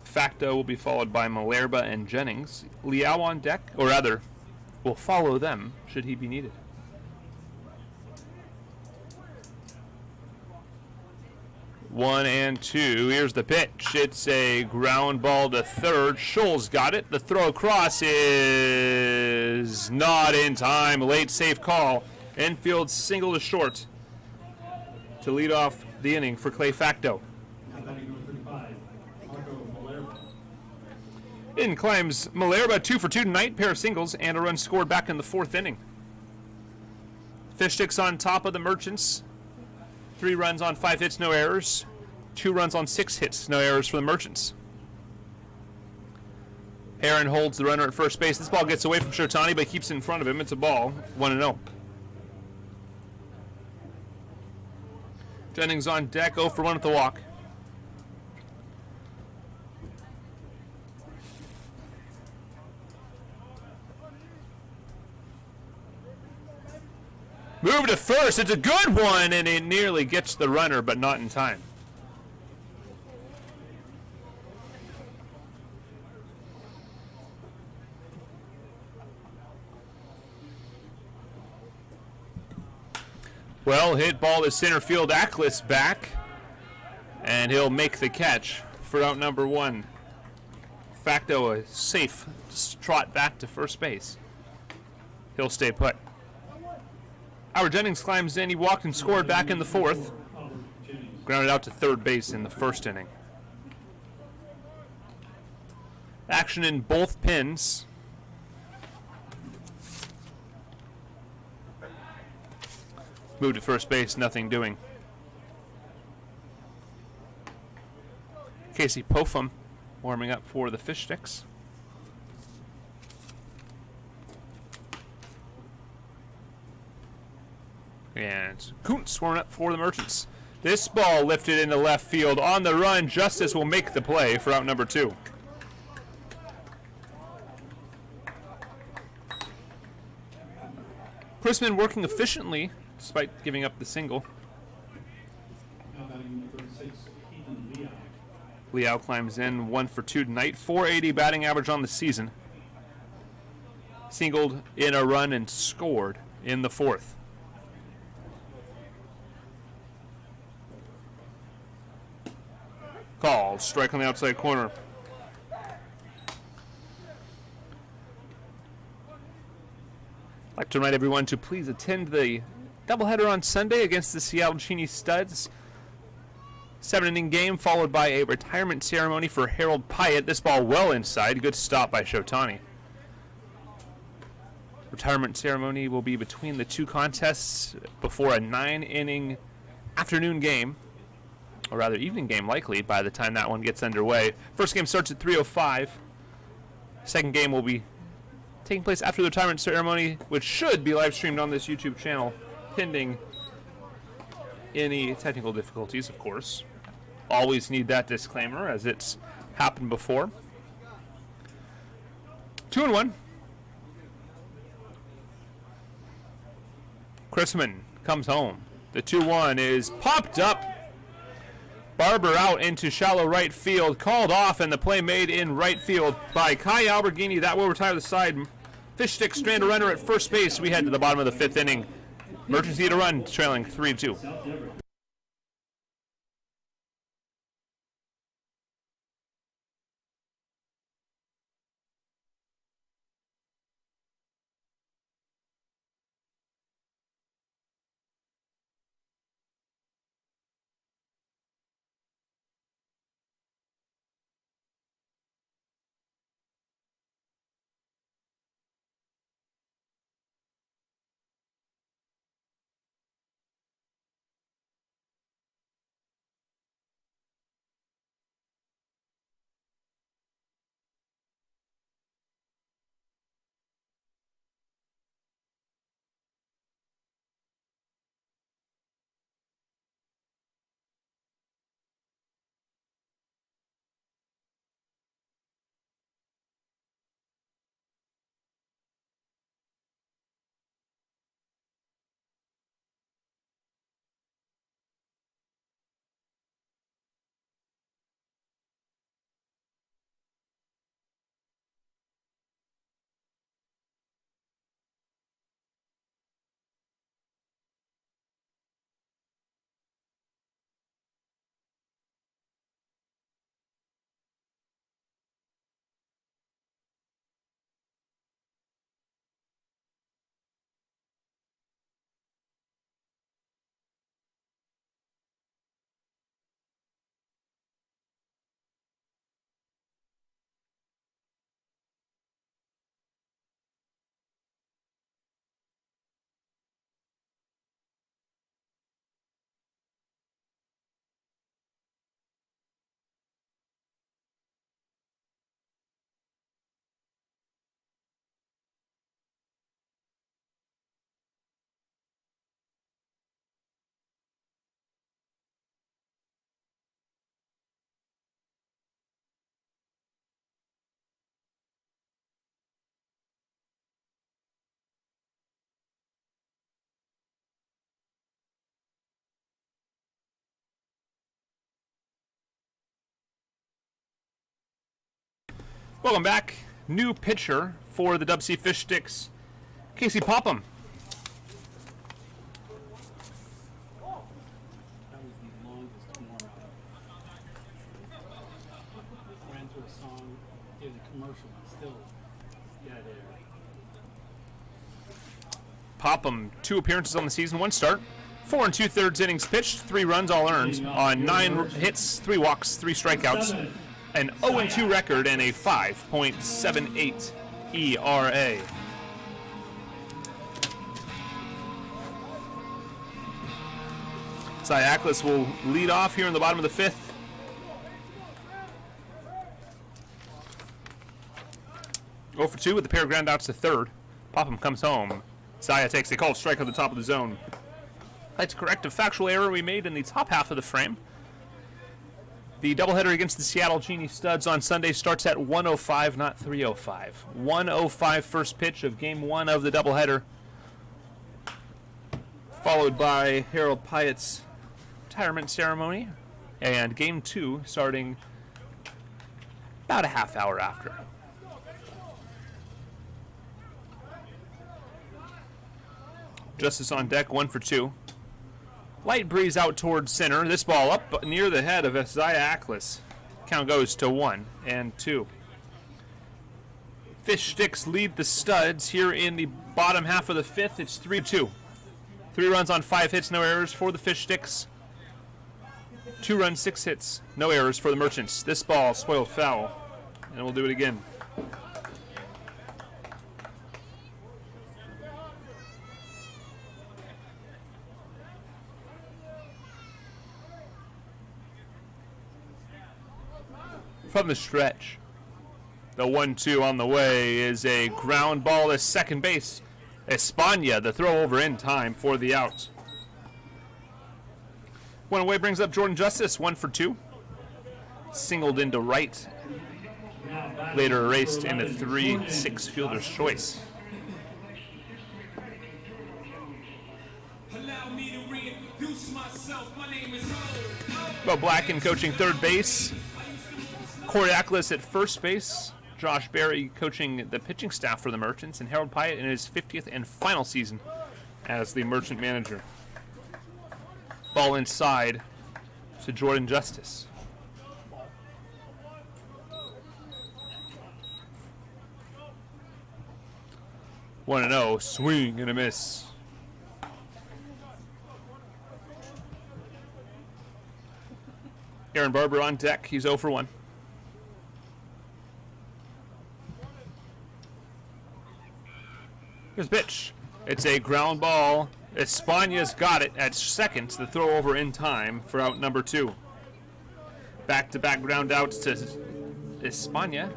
Facto will be followed by Malerba and Jennings. Liao on deck, or rather, will follow them should he be needed. One and two. Here's the pitch. It's a ground ball to third. Scholl's got it. The throw across is not in time. Late safe call. Infield single to short to lead off the inning for Clay Facto. In climbs Malerba, 2 for 2 tonight, pair of singles, and a run scored back in the 4th inning. Fish sticks on top of the Merchants. 3 runs on 5 hits, no errors. 2 runs on 6 hits, no errors for the Merchants. Aaron holds the runner at first base. This ball gets away from Shotani, but keeps it in front of him. It's a ball, 1-0. Jennings on deck, 0 for 1 at the walk. Move to first. It's a good one, and it nearly gets the runner, but not in time. Well hit ball to center field. Ackles back, and he'll make the catch for out number 1. Facto a safe trot back to first base. He'll stay put. Howard Jennings climbs in. He walked and scored back in the 4th. Grounded out to third base in the 1st inning. Action in both pins. Moved to first base, nothing doing. Casey Popham warming up for the Fish Sticks. And Kuntz warming up for the Merchants. This ball lifted into left field. On the run, Justice will make the play for out number 2. Chrisman working efficiently despite giving up the single. Liao climbs in, 1 for 2 tonight. 480 batting average on the season. Singled in a run and scored in the 4th. Called. Strike on the outside corner. I'd like to remind everyone to please attend the doubleheader on Sunday against the Seattle Cheney Studs. 7-inning game followed by a retirement ceremony for Harold Pyatt. This ball well inside. Good stop by Shotani. Retirement ceremony will be between the 2 contests before a 9-inning afternoon game. Or rather evening game likely by the time that one gets underway. First game starts at 3:05. Second game will be taking place after the retirement ceremony, which should be live streamed on this YouTube channel, pending any technical difficulties, of course. Always need that disclaimer, as it's happened before. 2-1. Chrisman comes home. The 2-1 is popped up. Barber out into shallow right field, called off, and the play made in right field by Kai Alberghini. That will retire the side. Fish Stick strand a runner at first base. We head to the bottom of the 5th inning. Merchants need a run, trailing 3-2. Welcome back. New pitcher for the Dub C Fish Sticks, Casey Popham. That was the longest warm-up. Ran through a song, did a commercial, and still got there. Popham, 2 appearances on the season, 1 start, 4 2/3 innings pitched, 3 runs all earned on 9 hits, 3 walks, 3 strikeouts, an 0-2 record, and a 5.78 ERA. Ziaklis will lead off here in the bottom of the 5th. Oh for 2 with the pair of ground outs to third. Popham comes home. Zaya takes a called strike at the top of the zone. I'd like to correct a factual error we made in the top half of the frame. The doubleheader against the Seattle Genie Studs on Sunday starts at 1:05, not 3:05. 1:05 first pitch of Game 1 of the doubleheader, followed by Harold Pyatt's retirement ceremony, and Game 2 starting about a half hour after. Justice on deck, 1 for 2. Light breeze out towards center. This ball up near the head of Ziaklis. Count goes to 1-2. Fish Sticks lead the Studs here in the bottom half of the 5th. It's 3-2. 3 runs on 5 hits, no errors for the Fish Sticks. 2 runs, 6 hits, no errors for the Merchants. This ball spoiled foul, and we'll do it again. From the stretch, the 1-2 on the way is a ground ball to second base. Espana, the throw over in time for the out. One away brings up Jordan Justice, 1 for 2. Singled into right, later erased in the 3-6 fielder's choice. Bo Blacken coaching third base. Coriaklis at first base. Josh Berry coaching the pitching staff for the Merchants, and Harold Pyatt in his 50th and final season as the Merchant manager. Ball inside to Jordan Justice. One and 0, swing and a miss. Aaron Barber on deck. He's 0 for 1. Here's the pitch. It's a ground ball. Espana's got it at second. The throw over in time for out number 2. Back-to-back ground outs to Espana.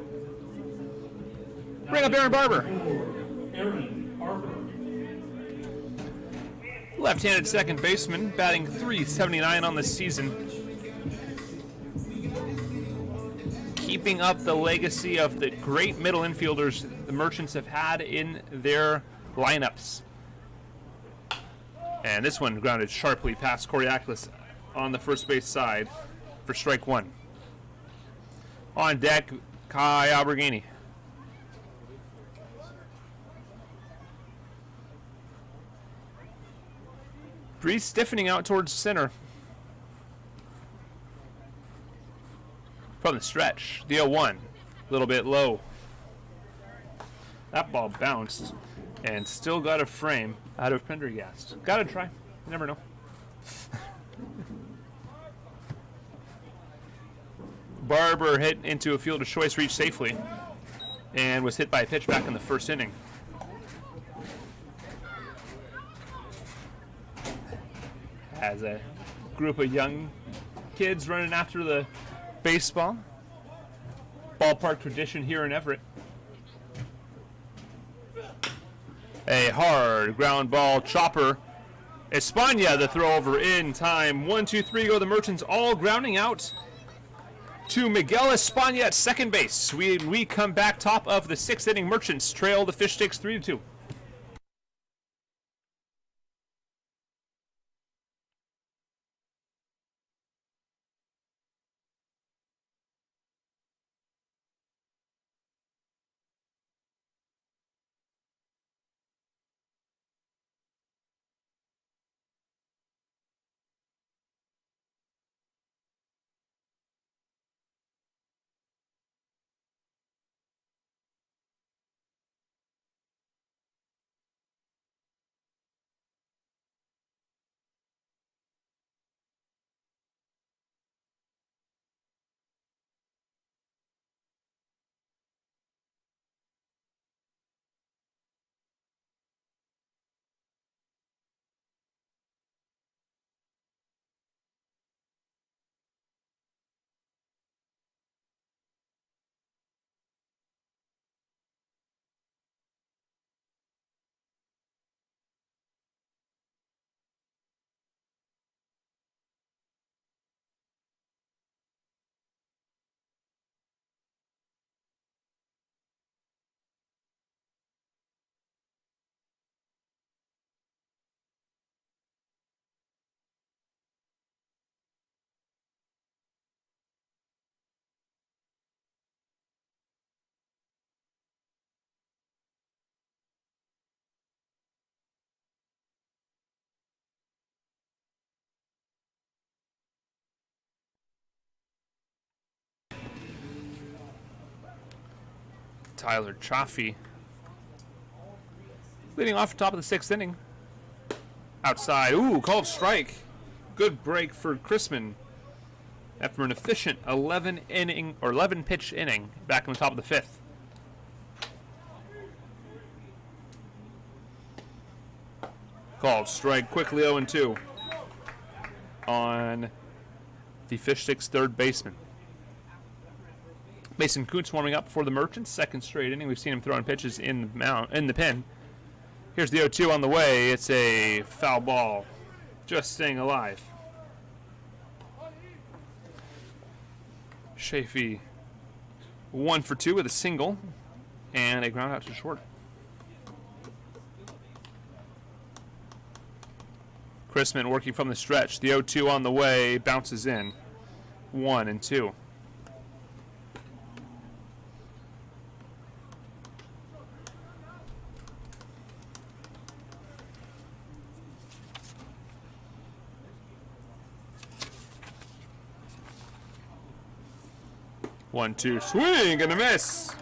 Bring up Aaron Barber. Aaron Barber. Left-handed second baseman, batting .379 on the season. Keeping up the legacy of the great middle infielders the Merchants have had in their lineups. And this one grounded sharply past Coriaklis on the first base side for strike 1. On deck, Kai Alberghini. Breeze stiffening out towards center. From the stretch, the 0-1, a little bit low. That ball bounced and still got a frame out of Pendergast. Gotta try, you never know. Barber hit into a fielder's choice, reached safely, and was hit by a pitch back in the first inning. As a group of young kids running after the baseball. Ballpark tradition here in Everett. A hard ground ball chopper. Espana, the throw over in time. 1-2-3 go the Merchants, all grounding out to Miguel Espana at second base. We come back top of the 6th inning. Merchants trail the Fish Sticks 3-2. Tyler Chaffee leading off top of the 6th inning. Outside. Ooh, called strike. Good break for Chrisman after an efficient 11 pitch inning back in the top of the 5th. Called strike quickly 0-2 on the Fish Sticks third baseman. Mason Kuntz warming up for the Merchants, second straight inning. We've seen him throwing pitches in the pen. Here's the 0-2 on the way. It's a foul ball, just staying alive. Chaffee 1 for 2 with a single and a ground out to short. Chrisman working from the stretch. The 0-2 on the way, bounces in. 1-2. One, two, swing and a miss.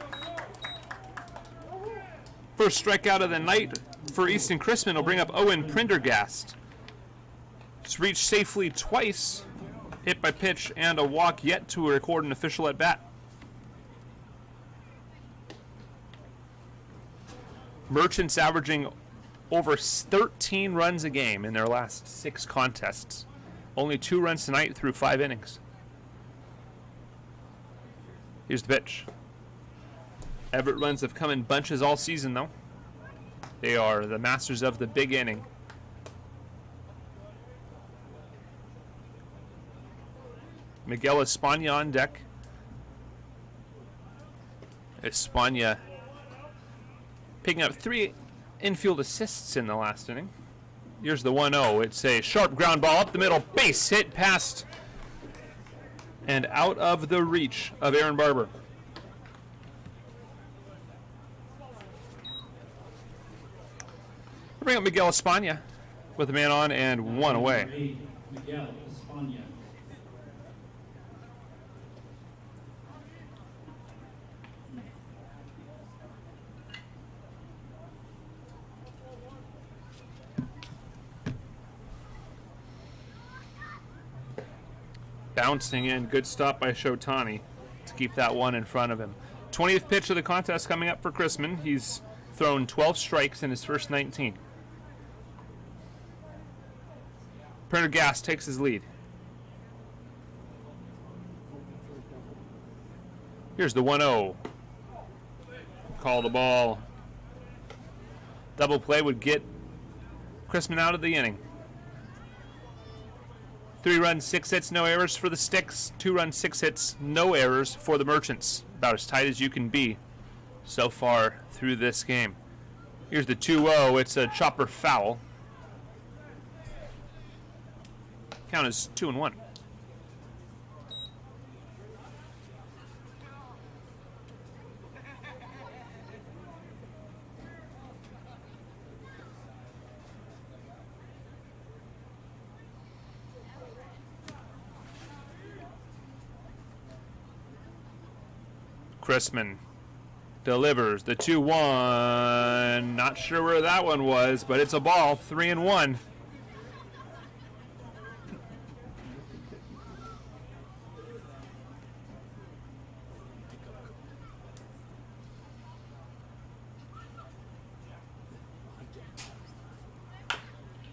First strikeout of the night for Easton Chrisman will bring up Owen Prendergast. It's reached safely twice, hit by pitch and a walk yet to record an official at bat. Merchants averaging over 13 runs a game in their last 6 contests. Only 2 runs tonight through 5 innings. Here's the pitch. Everett runs have come in bunches all season, though. They are the masters of the big inning. Miguel Espana on deck. Espana picking up 3 infield assists in the last inning. Here's the 1-0. It's a sharp ground ball up the middle. Base hit past and out of the reach of Aaron Barber. We'll bring up Miguel Espana with a man on and 1 away. Miguel Espana. Bouncing in, good stop by Shotani to keep that one in front of him. 20th pitch of the contest coming up for Chrisman. He's thrown 12 strikes in his first 19. Prendergast takes his lead. Here's the 1-0. Call the ball. Double play would get Chrisman out of the inning. 3 runs, 6 hits, no errors for the Sticks. 2 runs, 6 hits, no errors for the Merchants. About as tight as you can be so far through this game. Here's the 2-0. It's a chopper foul. Count is 2-1. Chrisman delivers the 2-1. Not sure where that one was, but it's a ball. 3-1.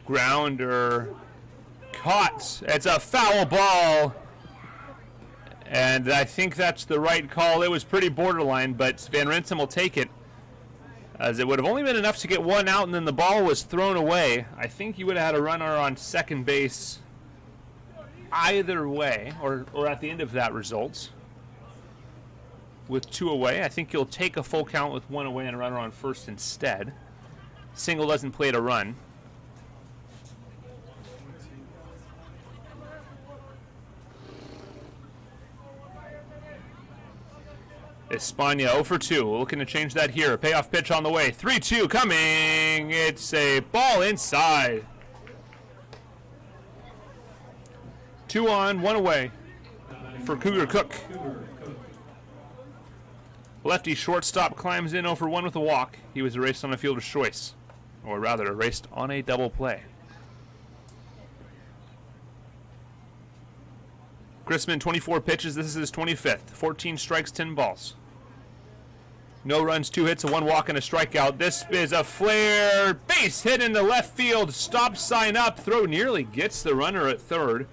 Grounder caught. It's a foul ball. And I think that's the right call. It was pretty borderline, but Van Rensselaer will take it, as it would have only been enough to get 1 out, and then the ball was thrown away. I think you would have had a runner on second base either way, or at the end of that result. With 2 away, I think you'll take a full count with 1 away and a runner on first instead. Single doesn't play to run. Espana 0 for 2. Looking to change that here. Payoff pitch on the way. 3-2 coming. It's a ball inside. 2 on, 1 away for Cougar Cook. Lefty shortstop climbs in 0 for 1 with a walk. He was erased on a fielder's choice, or rather erased on a double play. Chrisman, 24 pitches. This is his 25th. 14 strikes, 10 balls. No runs, 2 hits, a 1 walk, and a strikeout. This is a flare. Base hit into left field. Stop sign up. Throw nearly gets the runner at third.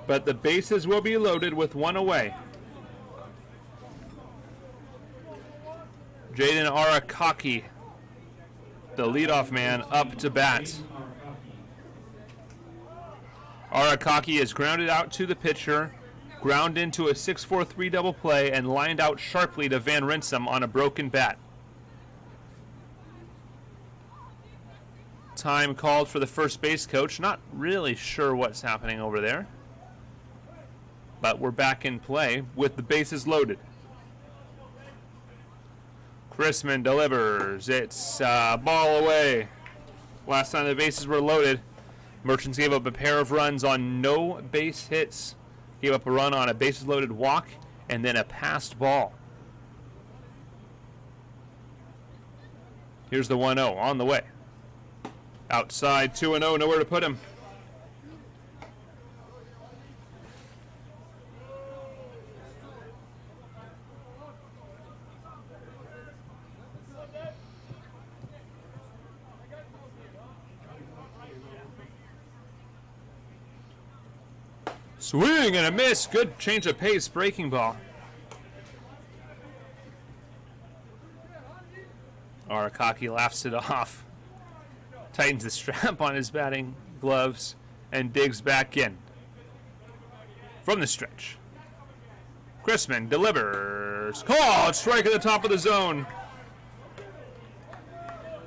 But the bases will be loaded with 1 away. Jaden Arakaki, the leadoff man, up to bat. Arakaki is grounded out to the pitcher, ground into a 6-4-3 double play, and lined out sharply to Van Rinsum on a broken bat. Time called for the first base coach. Not really sure what's happening over there. But we're back in play with the bases loaded. Chrisman delivers. It's ball away. Last time the bases were loaded, Merchants gave up a pair of runs on no base hits. Gave up a run on a bases loaded walk and then a passed ball. Here's the 1-0 on the way. Outside 2-0, nowhere to put him. Swing and a miss. Good change of pace. Breaking ball. Arakaki laughs it off. Tightens the strap on his batting gloves and digs back in. From the stretch. Chrisman delivers. Called strike at the top of the zone.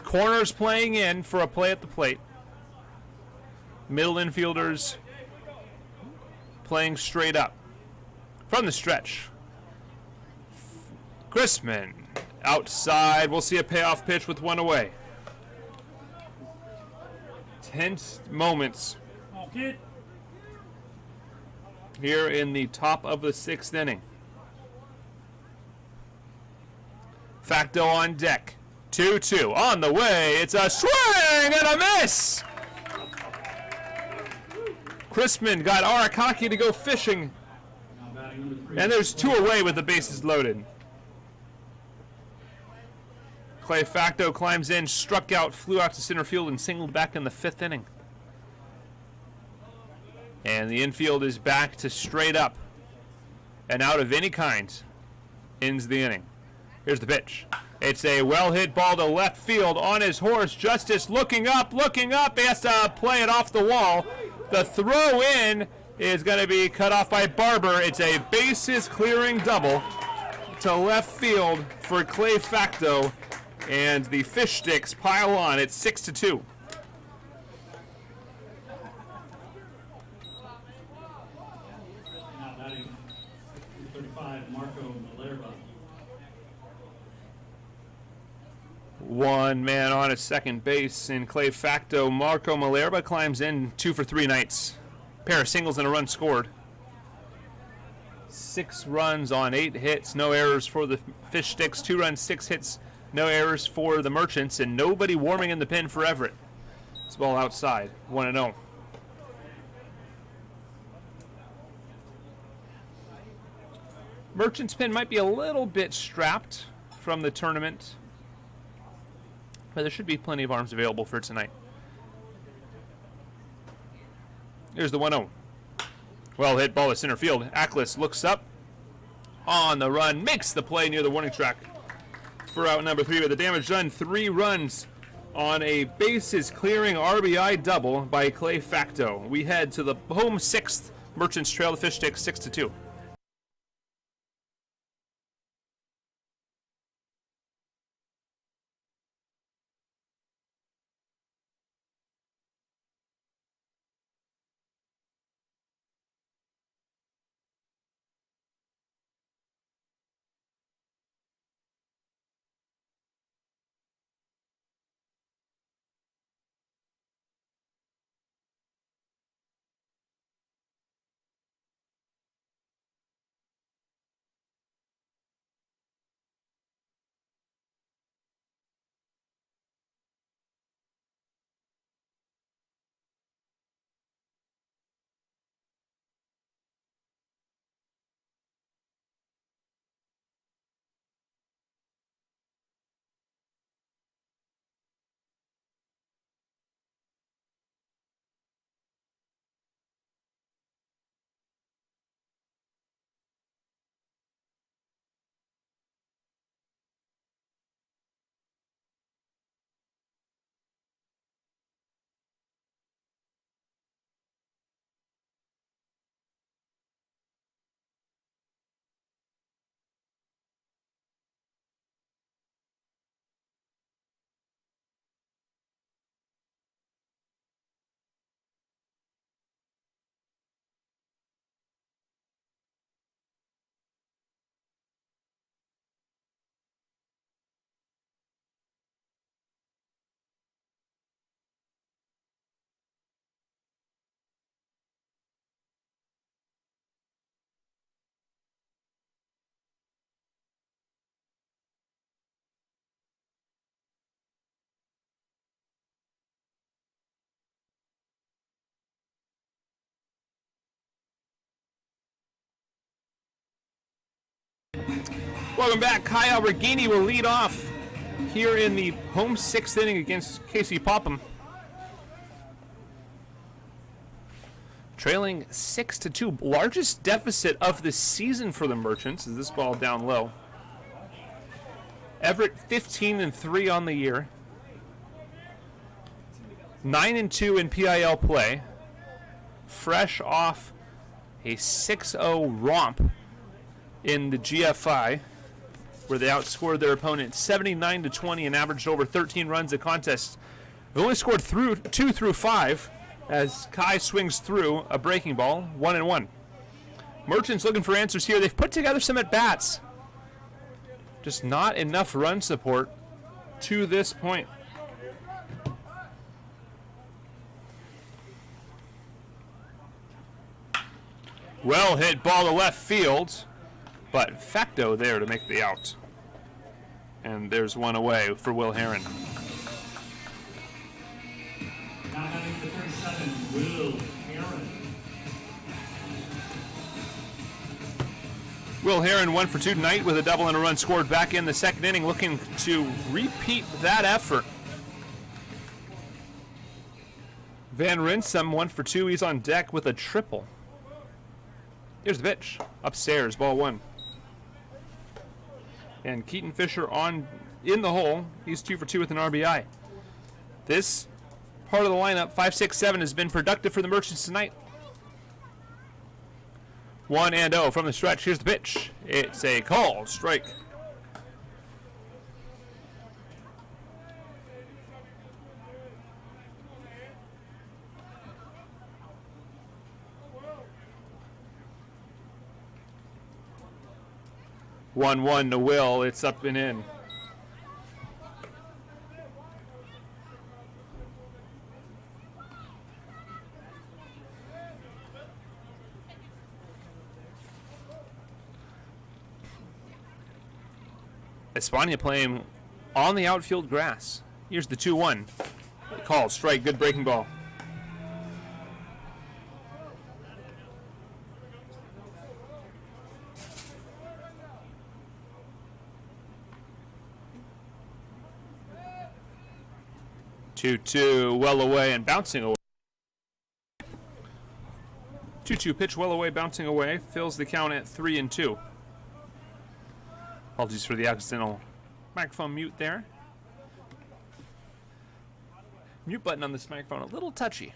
Corners playing in for a play at the plate. Middle infielders playing straight up. From the stretch. Chrisman outside. We'll see a payoff pitch with 1 away. Tense moments here in the top of the 6th inning. Facto on deck. 2-2 on the way. It's a swing and a miss. Chrisman got Arakaki to go fishing. And there's 2 away with the bases loaded. Clay Facto climbs in, struck out, flew out to center field, and singled back in the 5th inning. And the infield is back to straight up. And out of any kind ends the inning. Here's the pitch. It's a well-hit ball to left field on his horse. Justice looking up. He has to play it off the wall. The throw in is going to be cut off by Barber. It's a bases clearing double to left field for Clay Facto. And the fish sticks pile on. It's 6-2. Now batting 35, Marco Malerba. One man on at second base in Clay Facto. Marco Malerba climbs in 2 for 3 nights. Pair of singles and a run scored. 6 runs on 8 hits. No errors for the fish sticks. 2 runs, 6 hits. No errors for the Merchants, and nobody warming in the pen for Everett. This ball outside, 1-0. Merchants' pen might be a little bit strapped from the tournament, but there should be plenty of arms available for tonight. Here's the 1-0. Well hit ball to center field. Ackles looks up on the run, makes the play near the warning track for out number 3, but the damage done. 3 runs on a bases clearing RBI double by Clay Facto. We head to the home 6th. Merchants trail the fish sticks 6-2. Welcome back. Kyle Regini will lead off here in the home 6th inning against Casey Popham. Trailing 6-2. Largest deficit of the season for the Merchants is this ball down low. Everett 15-3 on the year. 9-2 in PIL play. Fresh off a 6-0 romp in the GFI, where they outscored their opponent 79-20 and averaged over 13 runs a contest. They only scored 2 through 5 as Kai swings through a breaking ball, 1-1. Merchants looking for answers here. They've put together some at-bats. Just not enough run support to this point. Well hit ball to left field, but Facto there to make the out. And there's one away for Will Heron. Now having the 37, Will Heron. Will Heron 1 for 2 tonight with a double and a run scored back in the 2nd inning, looking to repeat that effort. Van Rinsum 1 for 2. He's on deck with a triple. Here's the pitch. Upstairs, ball 1. And Keaton Fisher in the hole. He's 2 for 2 with an RBI. This part of the lineup, 5-6-7, has been productive for the Merchants tonight. 1-0 from the stretch. Here's the pitch. It's a call, strike. One to Will. It's up and in. Espana playing on the outfield grass. Here's the 2-1. Call, strike, good breaking ball. Two, well away and bouncing away. 2-2 pitch, well away, bouncing away. Fills the count at 3-2. Apologies for the accidental microphone mute there. Mute button on this microphone, a little touchy.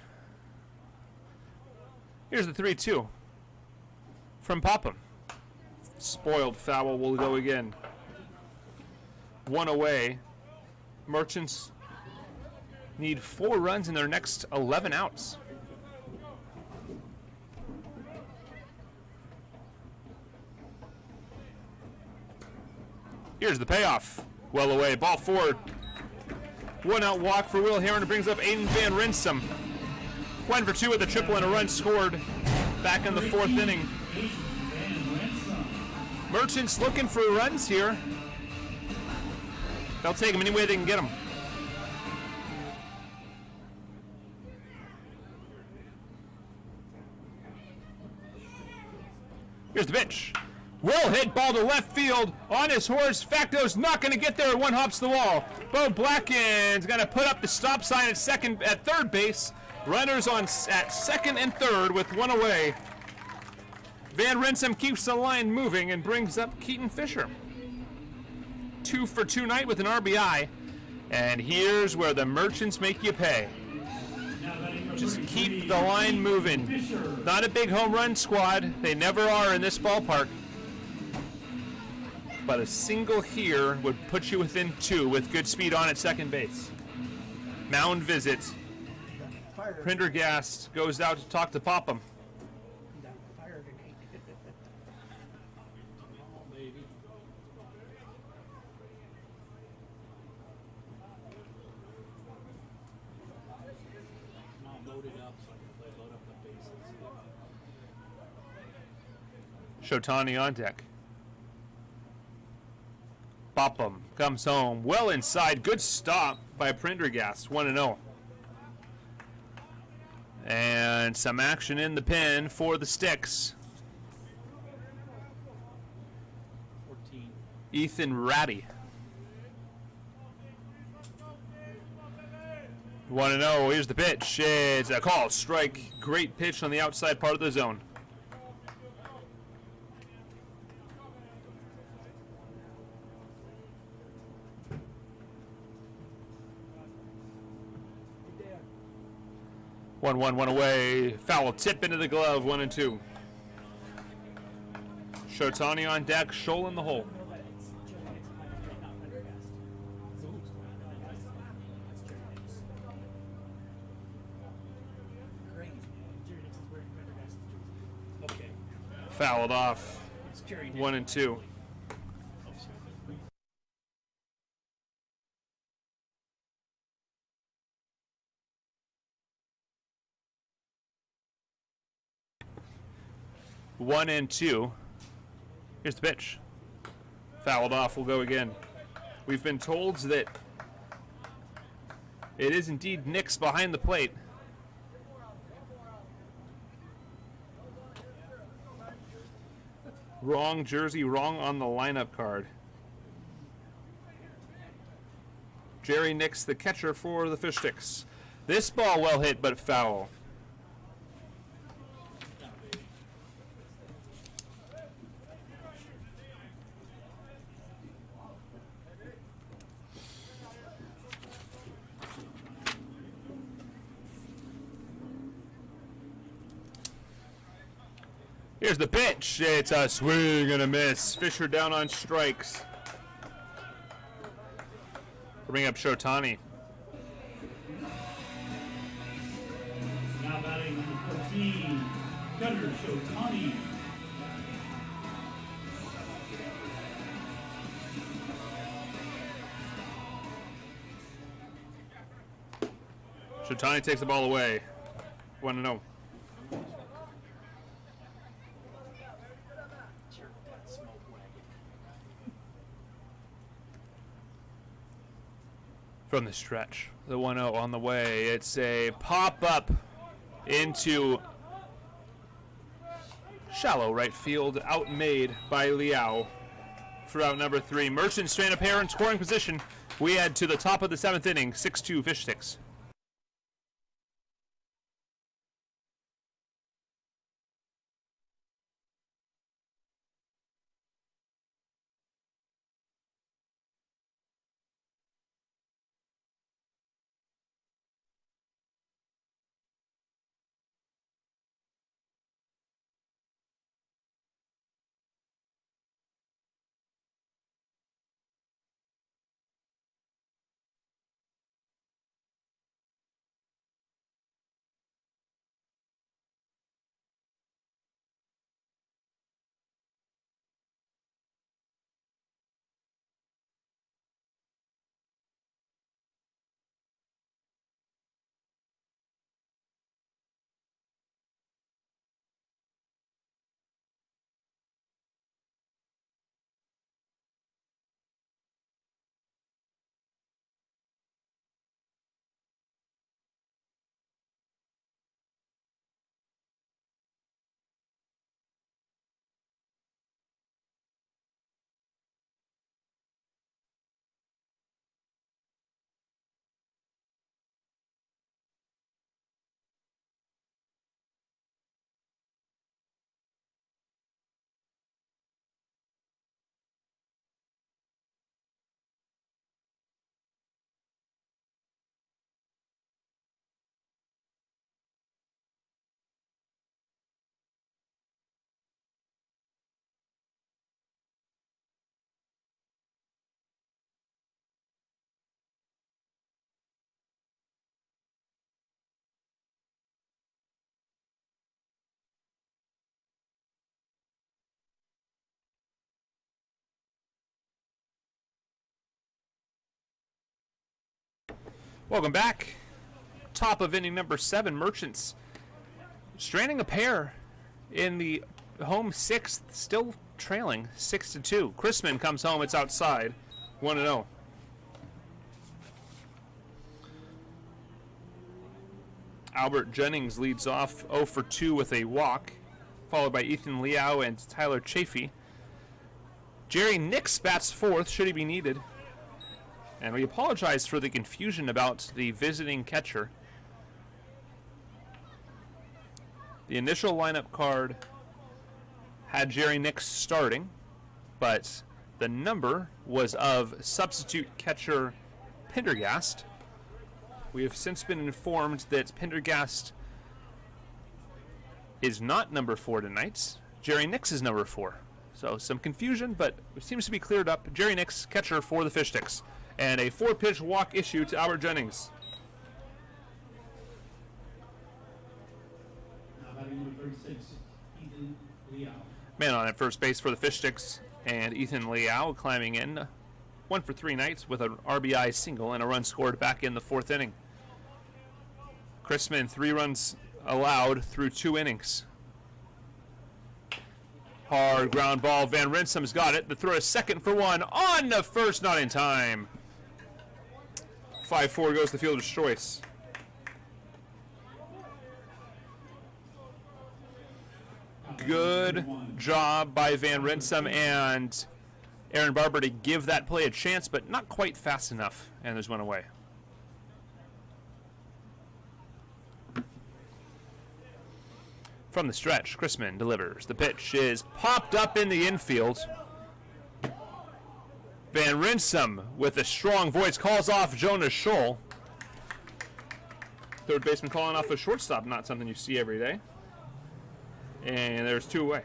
Here's the 3-2 from Popham. Spoiled foul will go again. 1 away. Merchants need 4 runs in their next 11 outs. Here's the payoff. Well away, ball forward. 1 out walk for Will Heron. It brings up Aiden Van Rinsum. 1 for 2 with a triple and a run scored back in the 4th inning. Merchants looking for runs here. They'll take them any way they can get them. Here's the pitch. Will hit ball to left field on his horse. Facto's not going to get there. 1 hops the wall. Bo Blacken's going to put up the stop sign at third base. Runners at 2nd and 3rd with 1 away. Van Rinsum keeps the line moving and brings up Keaton Fisher. 2 for 2 night with an RBI. And here's where the Merchants make you pay. Just keep the line moving. Not a big home run squad. They never are in this ballpark. But a single here would put you within 2 with good speed on at 2nd base. Mound visit. Prendergast goes out to talk to Popham. Shotani on deck. Popham comes home. Well inside. Good stop by Prendergast. 1-0. And some action in the pen for the Sticks. 14. Ethan Ratty. 1-0. Here's the pitch. It's a call. Strike. Great pitch on the outside part of the zone. One away. Foul tip into the glove. 1-2. Shotani on deck. Scholl in the hole. Fouled off. 1-2. One and two. Here's the pitch. Fouled off. We'll go again. We've been told that it is indeed Nix behind the plate. Wrong jersey, wrong on the lineup card. Jerry Nix, the catcher for the Fish Sticks. This ball well hit, but foul. Here's the pitch. It's a swing and a miss. Fisher down on strikes. Bring up Shotani. Now batting number 14, Gunnar Shotani. Shotani takes the ball away. 1-0. From the stretch, the 1-0 on the way. It's a pop-up into shallow right field, outmade by Liao for out number 3. Merchants straight a pair in scoring position. We head to the top of the 7th inning, 6-2 Fish Sticks. Welcome back. Top of inning number 7, Merchants stranding a pair in the home 6th, still trailing 6-2. Chrisman comes home, it's outside, 1-0. Albert Jennings leads off 0 for 2 with a walk, followed by Ethan Liao and Tyler Chafee. Jerry Nix bats fourth, should he be needed. And we apologize for the confusion about the visiting catcher. The initial lineup card had Jerry Nix starting, but the number was of substitute catcher Pendergast. We have since been informed that Pendergast is not number 4 tonight. Jerry Nix is number 4. So some confusion, but it seems to be cleared up. Jerry Nix, catcher for the Fish Sticks. And a 4-pitch walk issue to Albert Jennings. Now batting number 36, Ethan Liao. Man on at first base for the Fish Sticks. And Ethan Liao climbing in. 1 for 3 nights with an RBI single and a run scored back in the 4th inning. Chrisman, 3 runs allowed through 2 innings. Hard ground ball. Van Rinsum's got it. The throw is second for 1. On the first, not in time. 5-4 goes the fielder's choice. Good job by Van Rinsum and Aaron Barber to give that play a chance, but not quite fast enough. And there's one away. From the stretch, Chrisman delivers. The pitch is popped up in the infield. Van Rinsum, with a strong voice, calls off Jonas Scholl. Third baseman calling off a shortstop, not something you see every day. And there's 2 away.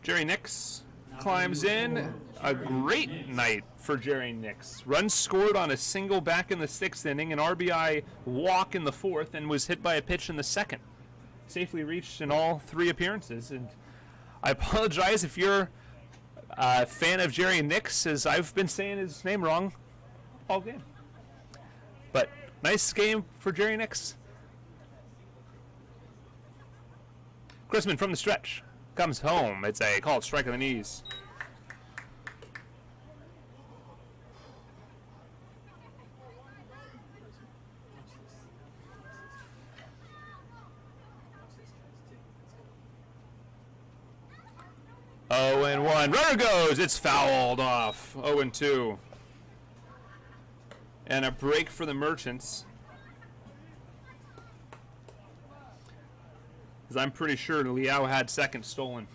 Jerry Nix climbs in. A great night for Jerry Nix. Runs scored on a single back in the 6th inning, an RBI walk in the 4th, and was hit by a pitch in the 2nd. Safely reached in all 3 appearances. And I apologize if you're a fan of Jerry Nix, as I've been saying his name wrong all game. But nice game for Jerry Nix. Chrisman from the stretch comes home. It's a called strike on the knees. Oh, and 1. Runner goes. It's fouled off. 0 and 2. And a break for the Merchants. Because I'm pretty sure Liao had second stolen.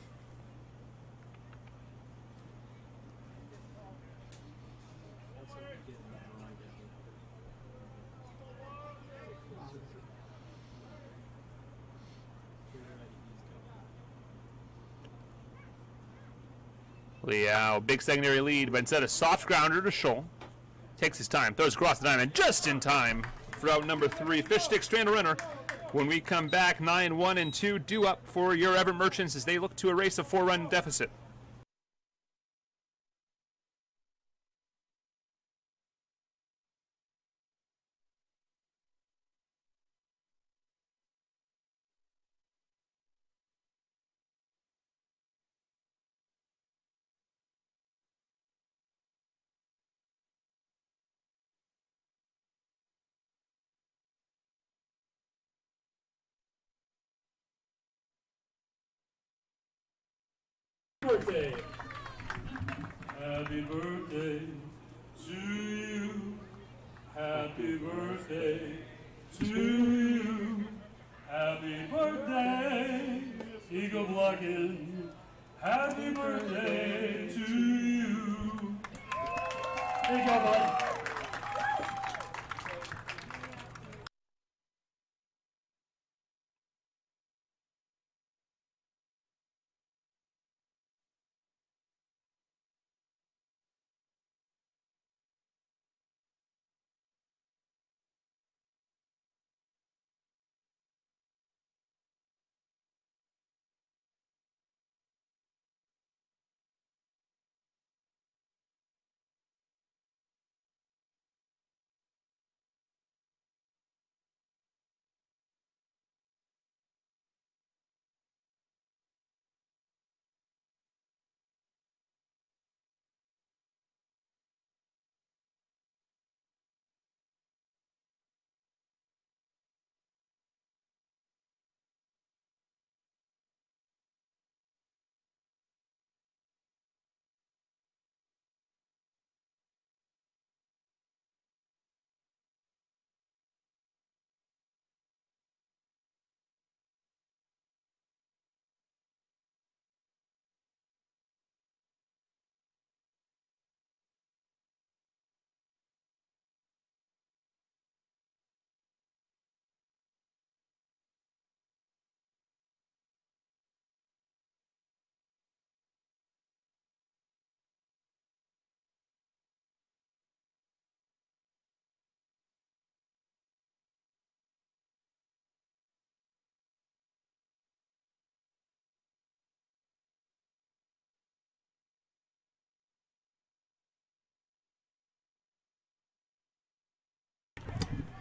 Liao, big secondary lead, but instead a soft grounder to Scholl. Takes his time, throws across the diamond just in time for out number 3. Fish Stick strand runner. When we come back, 9-1 and 2 due up for your Everett Merchants as they look to erase a 4-run deficit. Birthday. Happy birthday to you. Happy birthday to you. Happy birthday, Eagle Blockin'. Happy birthday to you. There you go, bud.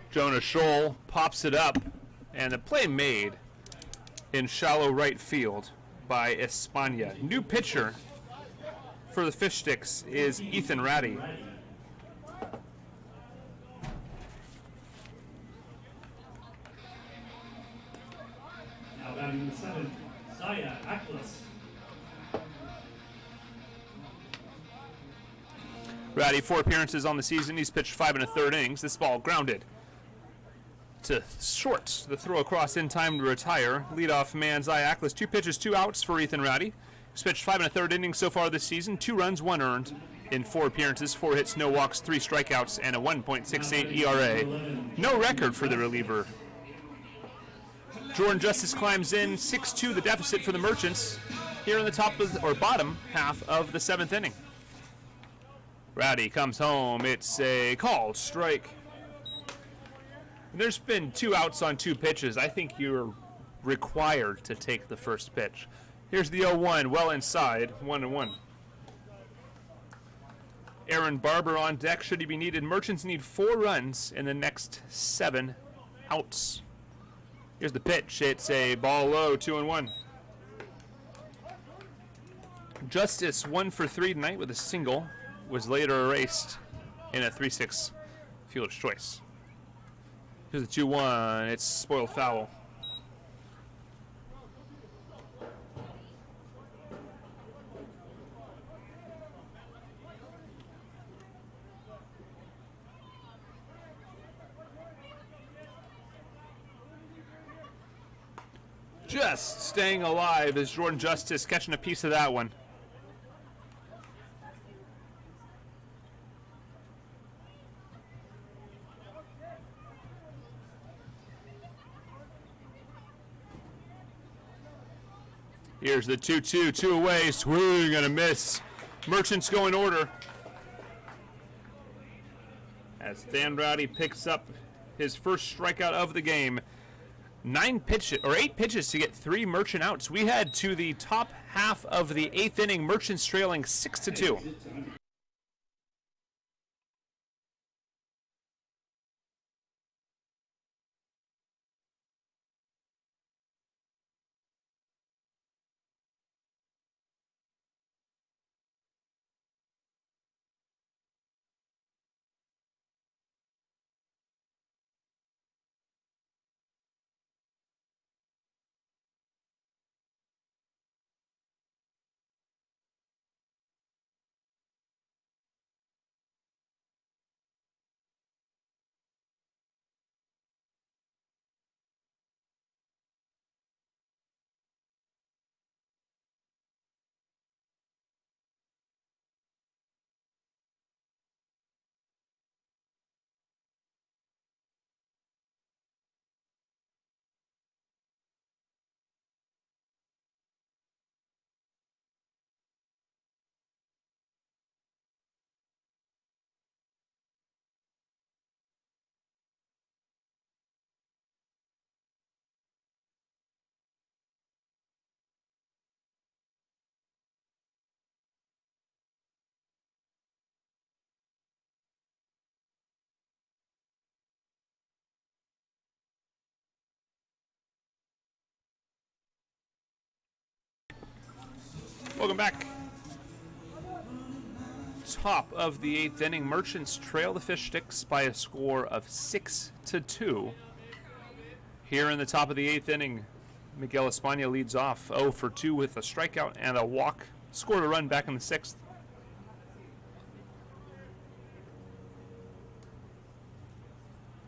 Jonah Scholl pops it up, and the play made in shallow right field by Espana. New pitcher for the Fish Sticks is Ethan Ratty. Now batting the seventh, Zaya Aklas. Ratty, 4 appearances on the season. He's pitched 5 1/3 innings. This ball grounded to short. The throw across in time to retire. Leadoff man Zaya Aklas. 2 pitches, 2 outs for Ethan Ratty. He's pitched 5 1/3 innings so far this season. 2 runs, 1 earned in 4 appearances, 4 hits, no walks, 3 strikeouts, and a 1.68 ERA. No record for the reliever. Jordan Justice climbs in 6-2, the deficit for the Merchants here in the top of or bottom half of the 7th inning. Ratty comes home. It's a called strike. There's been 2 outs on 2 pitches. I think you're required to take the first pitch. Here's the 0-1, well inside, 1-1. Aaron Barber on deck should he be needed. Merchants need 4 runs in the next 7 outs. Here's the pitch. It's a ball low, 2-1. Justice 1 for 3 tonight with a single. Was later erased in a 3-6 fielder's choice. Here's the 2-1. It's spoiled foul. Just staying alive is Jordan Justice catching a piece of that one. Here's the 2-2, 2 away, swing and a miss. Merchants go in order. As Dan Rowdy picks up his first strikeout of the game. 8 pitches to get 3 Merchant outs. We head to the top half of the 8th inning. Merchants trailing 6-2. Welcome back. Top of the 8th inning. Merchants trail the Fish Sticks by a score of 6-2. Here in the top of the 8th inning, Miguel Espana leads off 0 for 2 with a strikeout and a walk. Scored a run back in the 6th.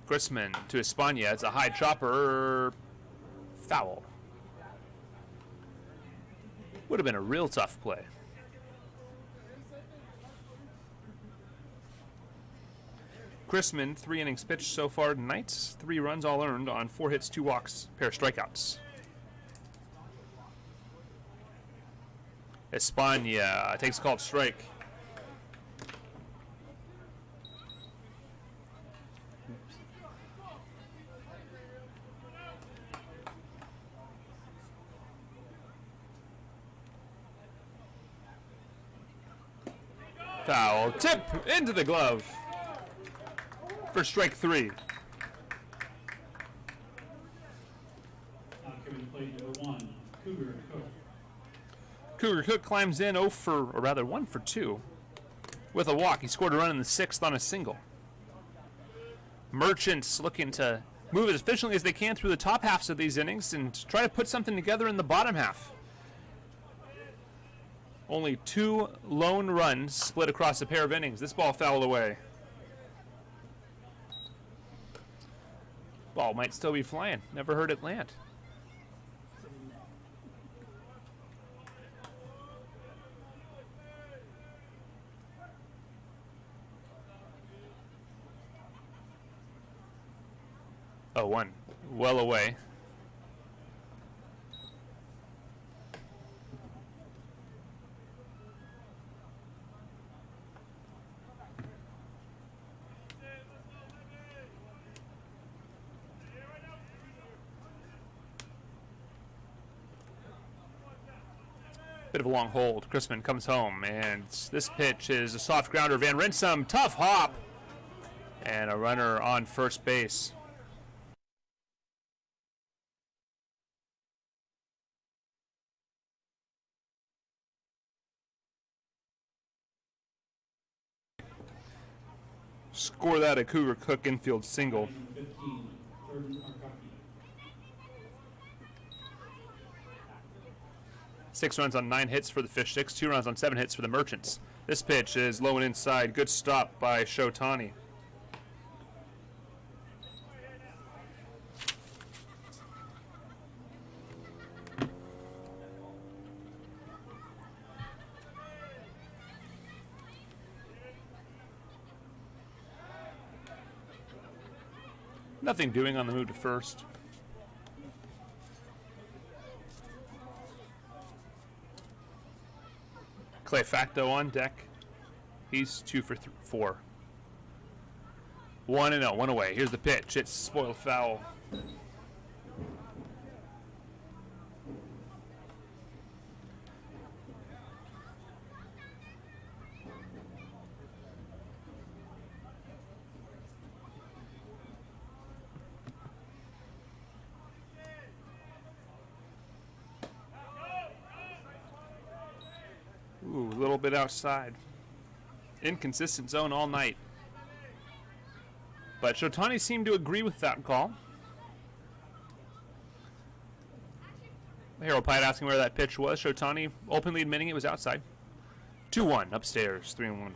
Grissman to Espana. It's a high chopper. Foul. Would have been a real tough play. Grissman, 3 innings pitched so far tonight. 3 runs all earned on 4 hits, 2 walks, pair of strikeouts. Espana takes a called strike. Foul tip into the glove for strike 3. Cougar Cook climbs in 1 for 2 with a walk. He scored a run in the 6th on a single. Merchants looking to move as efficiently as they can through the top halves of these innings and try to put something together in the bottom half. Only 2 lone runs split across a pair of innings. This ball fouled away. Ball might still be flying. Never heard it land. Oh, 1. Well away. Bit of a long hold. Chrisman comes home, and this pitch is a soft grounder. Van Rinsum, tough hop, and a runner on first base. Score that a Cougar Cook infield single. 15, Jordan Arcaki. 6 runs on 9 hits for the Fish Sticks, 2 runs on 7 hits for the Merchants. This pitch is low and inside. Good stop by Shotani. Nothing doing on the move to first. Clay Facto on deck. He's 2 for 4. 1-0, 1 away. Here's the pitch. It's spoiled foul. Ooh, a little bit outside. Inconsistent zone all night. But Shotani seemed to agree with that call. Harold Pyatt asking where that pitch was. Shotani openly admitting it was outside. 2-1 upstairs, 3-1.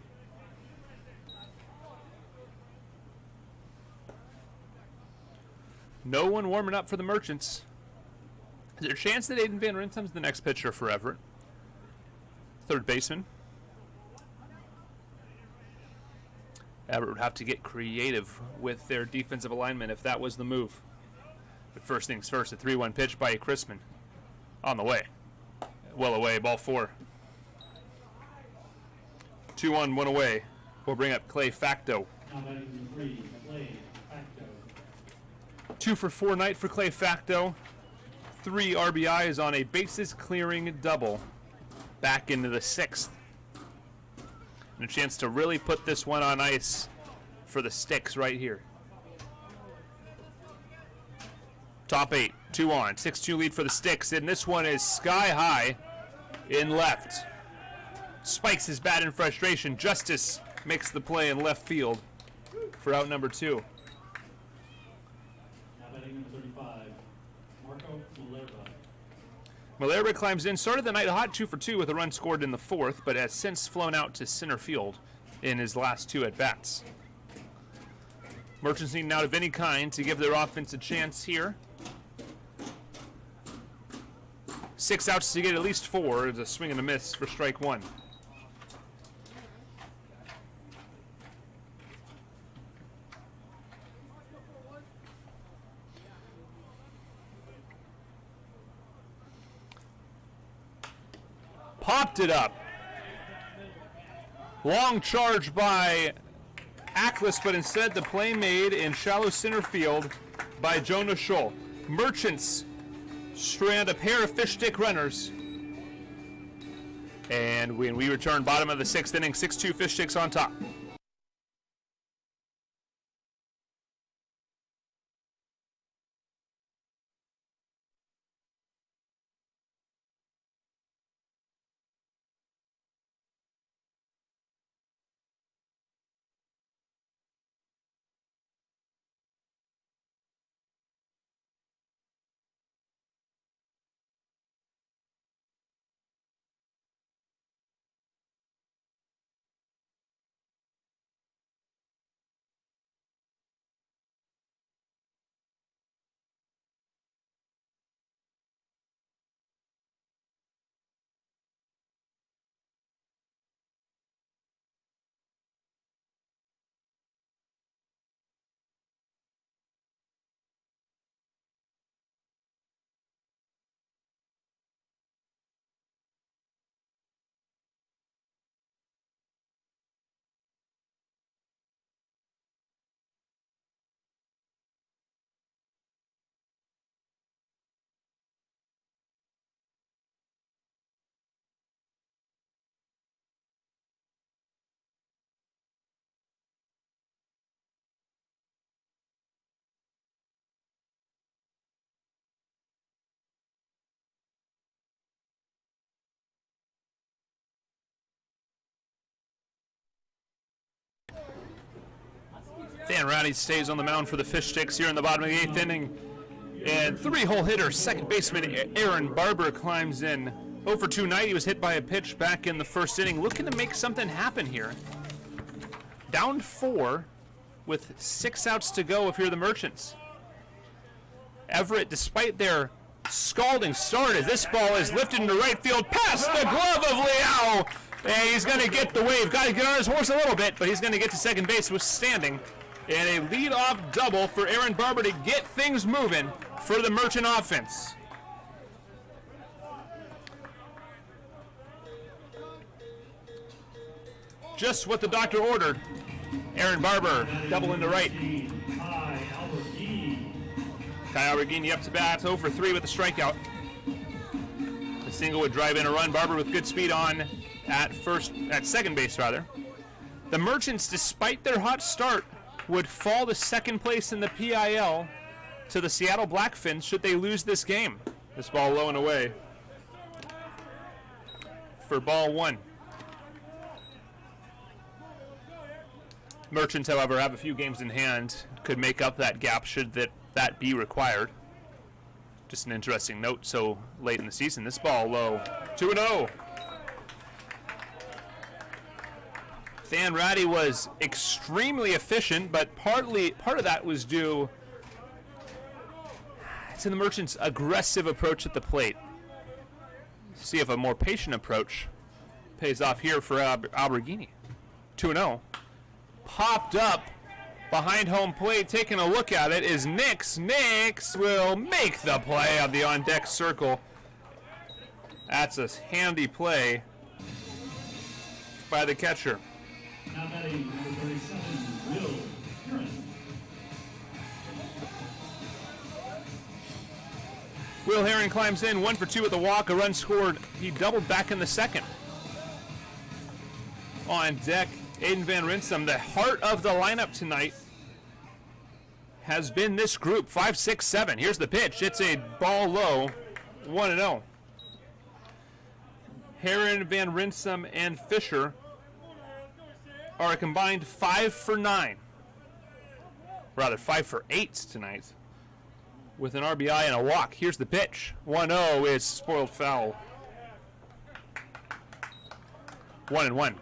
No one warming up for the Merchants. Is there a chance that Aiden Van Rinsum's the next pitcher for Everett? Third baseman. Everett would have to get creative with their defensive alignment if that was the move. But first things first, a 3-1 pitch by Chrisman. On the way. Well away, ball 4. 2-1, 1 away. We'll bring up Clay Facto. Now batting 3, Clay Facto. 2 for 4 night for Clay Facto. 3 RBIs on a bases clearing double. Back into the 6th. And a chance to really put this one on ice for the Sticks right here. Top 8, 2 on, 6-2 lead for the Sticks, and this one is sky high in left. Spikes his bat in frustration. Justice makes the play in left field for out number 2. Now batting number 35, Marco Malerba. Malerba climbs in, started the night hot 2 for 2 with a run scored in the 4th, but has since flown out to center field in his last 2 at-bats. Merchants need an out of any kind to give their offense a chance here. 6 outs to get at least 4. It's a swing and a miss for strike 1. Popped it up. Long charge by Ackles, but instead the play made in shallow center field by Jonah Scholl. Merchants strand a pair of fish stick runners. And when we return, bottom of the 6th inning, 6-2 fish sticks on top. Van Ratty stays on the mound for the Fish Sticks here in the bottom of the 8th inning. And 3-hole hitter, second baseman Aaron Barber climbs in. 0 for 2 night. He was hit by a pitch back in the first inning. Looking to make something happen here. Down 4 with 6 outs to go if you're the Merchants. Everett, despite their scalding start, as this ball is lifted into right field past the glove of Liao. And he's going to get the wave. Got to get on his horse a little bit, but he's going to get to second base withstanding. And a lead-off double for Aaron Barber to get things moving for the Merchant offense. Just what the doctor ordered. Aaron Barber, double into right. Kai Alberghini up to bat, 0 for 3 with a strikeout. The single would drive in a run. Barber with good speed on at second base rather. The Merchants, despite their hot start, would fall to second place in the PIL to the Seattle Blackfins should they lose this game. This ball low and away for ball 1. Merchants, however, have a few games in hand, could make up that gap should that be required. Just an interesting note so late in the season. This ball low, 2-0. Van Ratty was extremely efficient, but part of that was due to the Merchants' aggressive approach at the plate. See if a more patient approach pays off here for Alberghini. 2-0. Popped up behind home plate, taking a look at it is Nix. Nix will make the play of the on-deck circle. That's a handy play by the catcher. Now batting number 37, Will Heron. Will Heron climbs in, 1 for 2 with a walk, a run scored. He doubled back in the second. On deck, Aiden Van Rinsum, the heart of the lineup tonight, has been this group, 5, 6, 7. Here's the pitch. It's a ball low, 1-0. Heron, Van Rinsum, and Fisher are a combined 5 for 9. Rather, 5 for 8 tonight, with an RBI and a walk. Here's the pitch. 1-0 is spoiled foul. 1-1.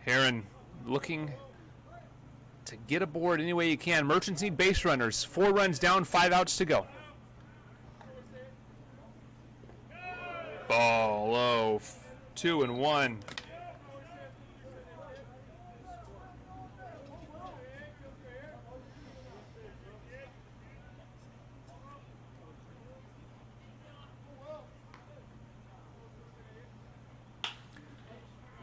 Heron looking to get aboard any way you can. Merchants need base runners. 4 runs down, 5 outs to go. Ball low, 2-1.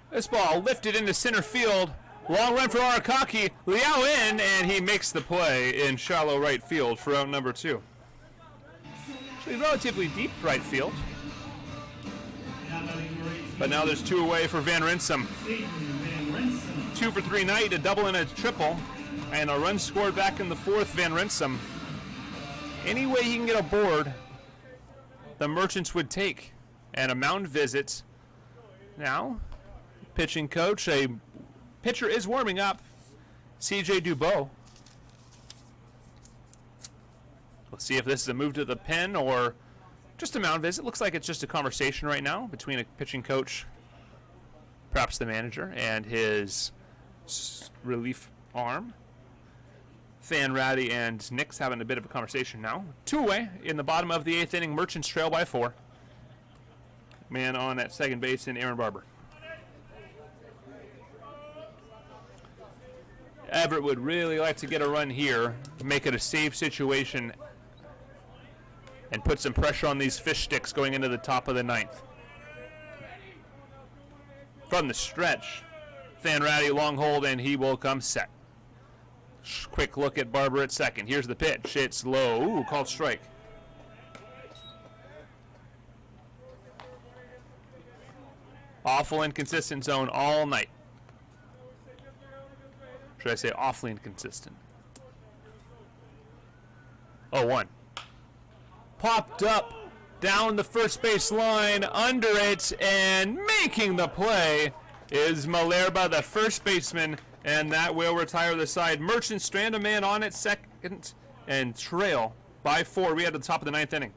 This ball lifted into center field. Long run for Arakaki. Liao in, and he makes the play in shallow right field for out number 2. Actually, relatively deep right field. But now there's 2 away for Van Rinsum. 2 for 3 night, a double and a triple, and a run scored back in the 4th. Van Rinsum. Any way he can get aboard, the Merchants would take. And a mound visit. Now, pitching coach, a pitcher is warming up, C.J. Dubois. Let's see if this is a move to the pen or just a mound visit. Looks like it's just a conversation right now between a pitching coach, perhaps the manager, and his relief arm. Van Ratty and Nix having a bit of a conversation now. 2 away in the bottom of the 8th inning. Merchants trail by 4. Man on at second base in Aaron Barber. Everett would really like to get a run here, make it a save situation, and put some pressure on these Fish Sticks going into the top of the 9th. From the stretch, Van Ratty long hold, and he will come set. Quick look at Barber at second. Here's the pitch. It's low. Ooh, called strike. Awful inconsistent zone all night. Should I say awfully inconsistent? 0-1. Popped up down the first base line, under it, and making the play is Malerba, the first baseman, and that will retire the side. Merchants strand a man on at second and trail by 4. We at the top of the 9th inning.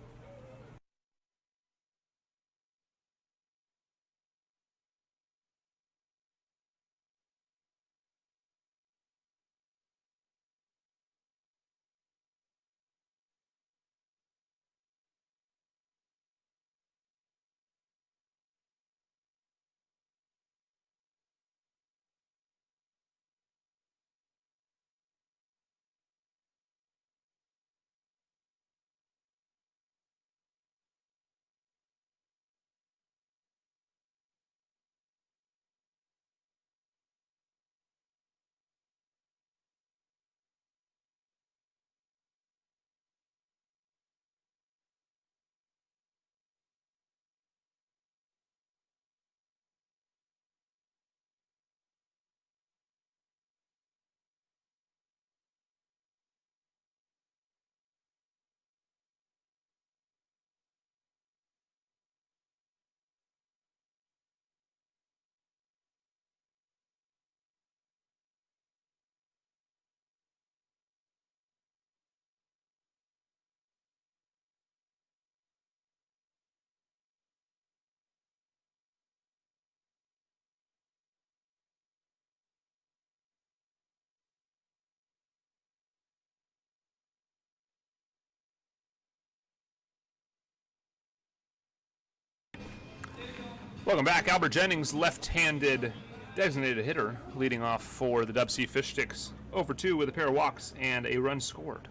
Welcome back. Albert Jennings, left-handed designated hitter, leading off for the Dub C Fish Sticks. 0-for-2 with a pair of walks and a run scored.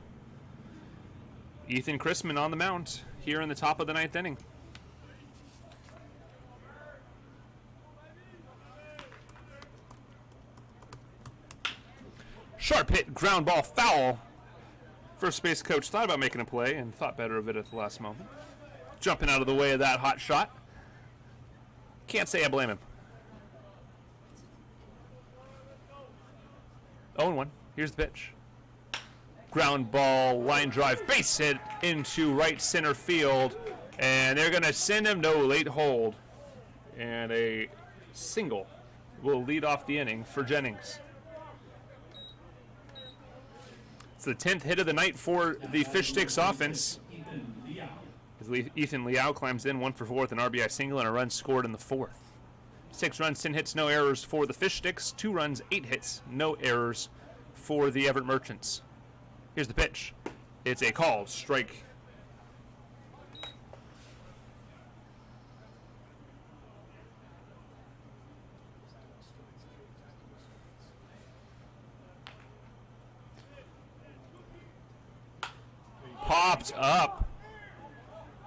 Ethan Chrisman on the mound here in the top of the 9th inning. Sharp hit, ground ball, foul. First base coach thought about making a play and thought better of it at the last moment. Jumping out of the way of that hot shot. Can't say I blame him. 0-1. Here's the pitch. Ground ball, line drive, base hit into right center field. And they're going to send him no late hold. And a single will lead off the inning for Jennings. It's the 10th hit of the night for the Fish Sticks offense. As Ethan Liao climbs in 1-for-4 with an RBI single and a run scored in the 4th. 6 runs, 10 hits, no errors for the Fish Sticks. 2 runs, 8 hits, no errors for the Everett Merchants. Here's the pitch. It's a called strike. Popped up.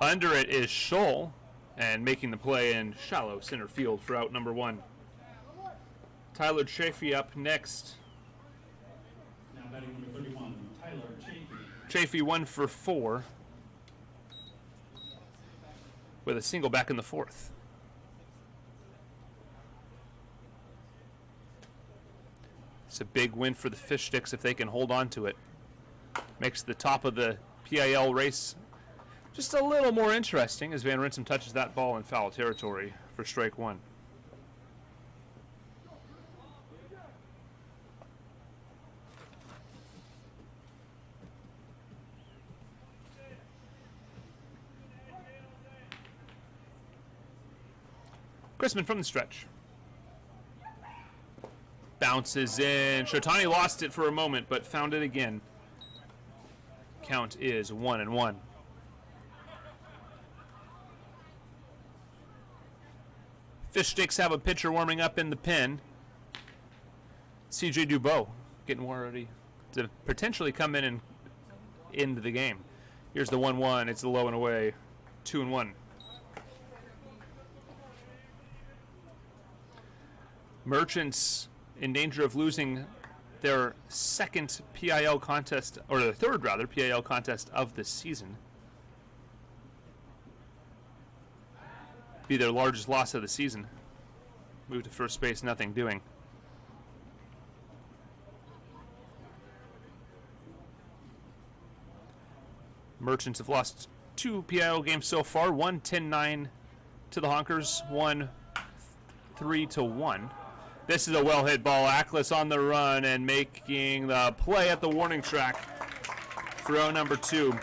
Under it is Scholl, and making the play in shallow center field for out number 1. Tyler Chafee up next. Now batting number 31, Tyler Chafee. Chafee 1-for-4 with a single back in the 4th. It's a big win for the Fish Sticks if they can hold on to it. Makes the top of the PIL race just a little more interesting as Van Rinsum touches that ball in foul territory for strike 1. Chrisman from the stretch. Bounces in. Shotani lost it for a moment, but found it again. Count is 1-1. Fish Sticks have a pitcher warming up in the pen. CJ Dubois getting ready to potentially come in and into the game. Here's the 1-1. It's the low and away. 2-1. Merchants in danger of losing their second PIL contest, or their third rather, PIL contest of the season. Be their largest loss of the season. Move to first base, nothing doing. Merchants have lost two PIL games so far. One 10-9 to the Honkers, one 3-1. This is a well-hit ball. Ackles on the run and making the play at the warning track for out number 2.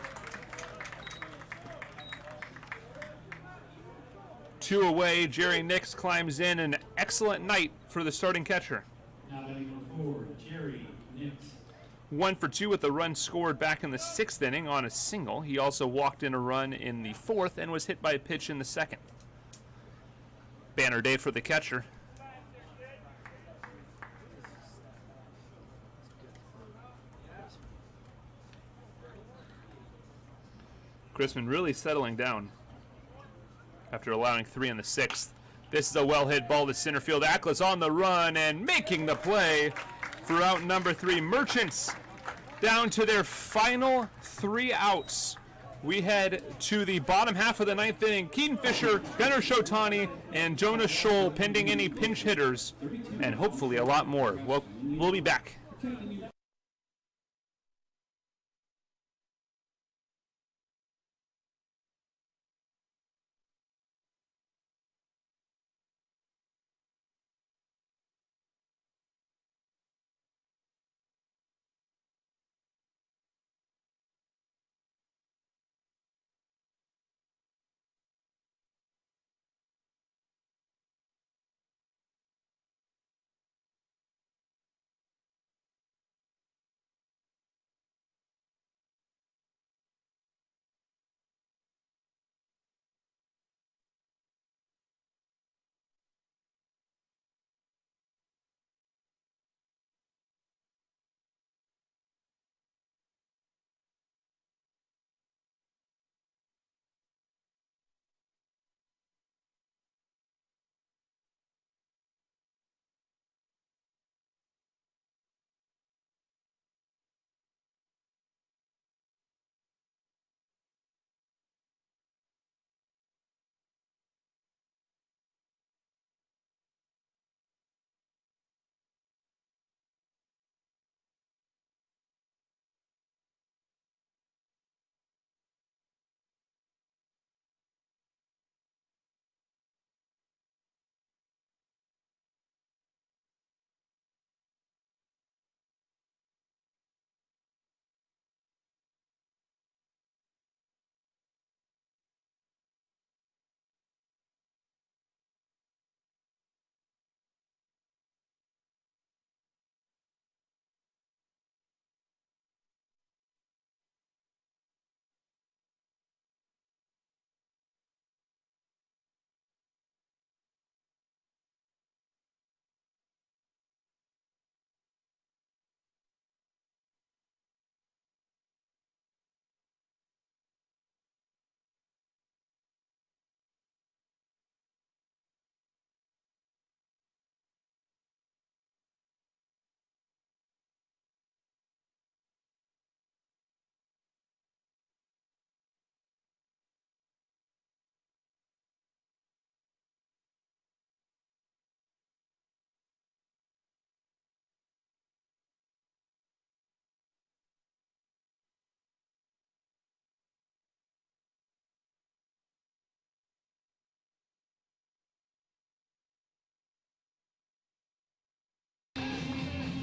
2 away. Jerry Nix climbs in. An excellent night for the starting catcher. Now batting number 4, Jerry Nix. 1 for 2 with a run scored back in the 6th inning on a single. He also walked in a run in the 4th and was hit by a pitch in the 2nd. Banner day for the catcher. Chrisman really settling down after allowing 3 in the 6th. This is a well-hit ball to center field. Ackles on the run and making the play for out number 3. Merchants down to their final 3 outs. We head to the bottom half of the 9th inning. Keaton Fisher, Gunnar Shotani, and Jonas Scholl pending any pinch hitters, and hopefully a lot more. We'll be back.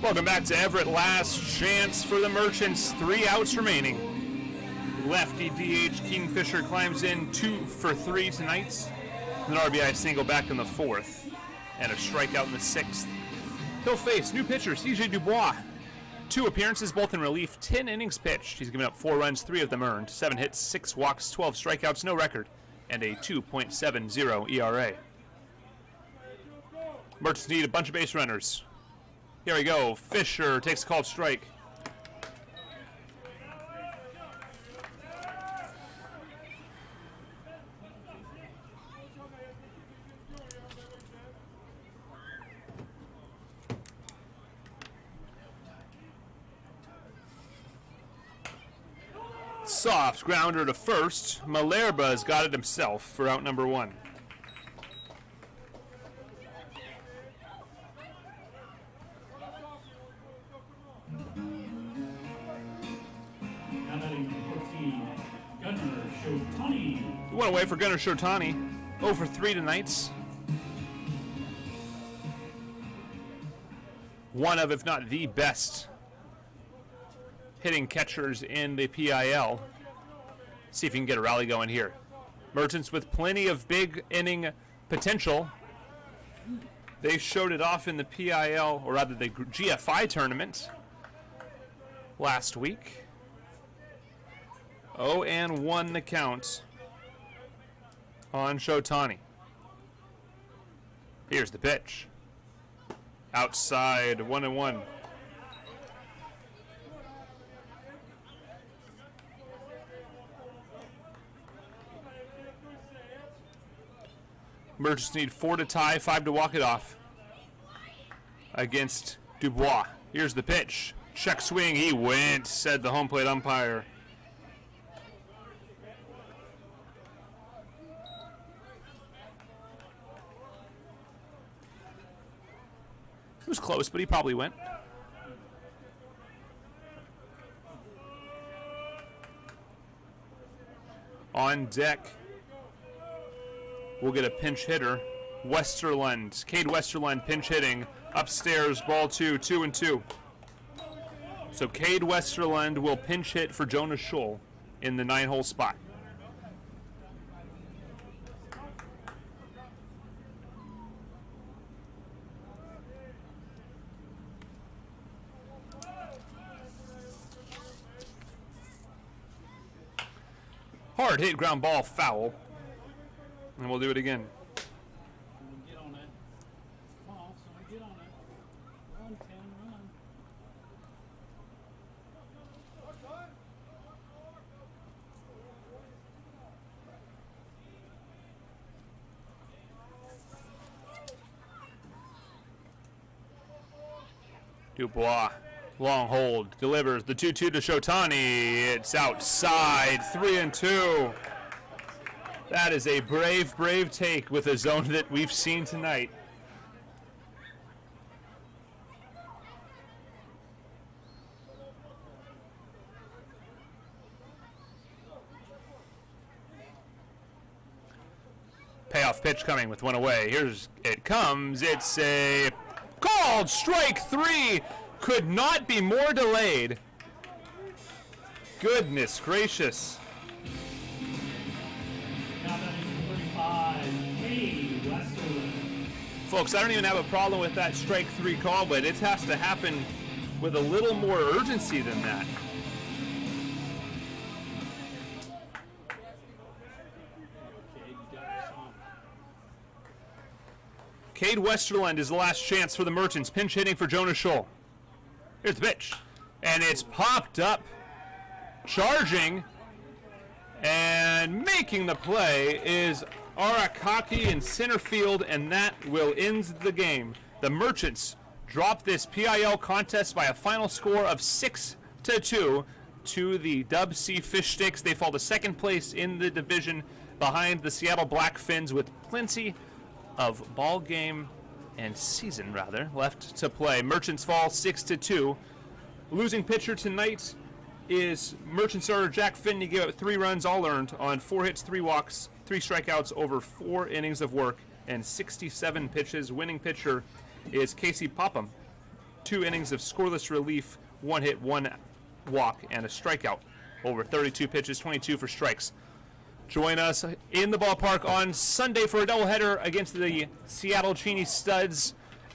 Welcome back to Everett. Last chance for the Merchants. 3 outs remaining. Lefty DH Kingfisher climbs in 2 for 3 tonight. An RBI single back in the 4th. And a strikeout in the 6th. He'll face new pitcher CJ Dubois. 2 appearances, both in relief, 10 innings pitched. He's given up 4 runs, 3 of them earned. 7 hits, 6 walks, 12 strikeouts, no record. And a 2.70 ERA. Merchants need a bunch of base runners. Here we go. Fisher takes a called strike. Soft grounder to first. Malerba's got it himself for out number 1. Now batting 14, Gunnar Shotani. for Gunnar Shotani. 0 for 3 tonight. One of, if not the best, hitting catchers in the PIL. See if you can get a rally going here. Merchants with plenty of big inning potential. They showed it off in the PIL, or rather the GFI tournament last week. 0-1 the count on Shotani. Here's the pitch. Outside, 1-1. Merchants need 4 to tie, 5 to walk it off against Dubois. Here's the pitch. Check swing, he went, said the home plate umpire. It was close, but he probably went. On deck, we'll get a pinch hitter. Westerlund, Cade Westerlund pinch hitting. Upstairs, ball 2, 2-2. So Cade Westerlund will pinch hit for Jonas Scholl in the 9-hole spot. Hard hit, ground ball, foul. And we'll do it again. Get on it. Come on, someone get on it. Run, 10, run. Dubois, long hold, delivers the 2-2 to Shotani. It's outside, 3-2. That is a brave, brave take with a zone that we've seen tonight. Payoff pitch coming with one away. Here's it comes. It's a called strike 3. Could not be more delayed. Goodness gracious. Now batting 35, Cade Westerlund. Folks, I don't even have a problem with that strike 3 call, but it has to happen with a little more urgency than that. Cade Westerlund is the last chance for the Merchants. Pinch hitting for Jonas Scholl. Here's the pitch. And it's popped up. Charging. And making the play is Arakaki in center field, and that will end the game. The Merchants drop this PIL contest by a final score of 6-2 to the Dub C Fish Sticks. They fall to second place in the division behind the Seattle Blackfins with plenty of ball game and season left to play. Merchants fall 6-2. Losing pitcher tonight is Merchant starter Jack Finney. Gave up 3 runs, all earned on 4 hits, 3 walks, 3 strikeouts over 4 innings of work and 67 pitches. Winning pitcher is Casey Popham. 2 innings of scoreless relief, 1 hit, 1 walk, and a strikeout over 32 pitches, 22 for strikes. Join us in the ballpark on Sunday for a doubleheader against the Seattle Cheney Studs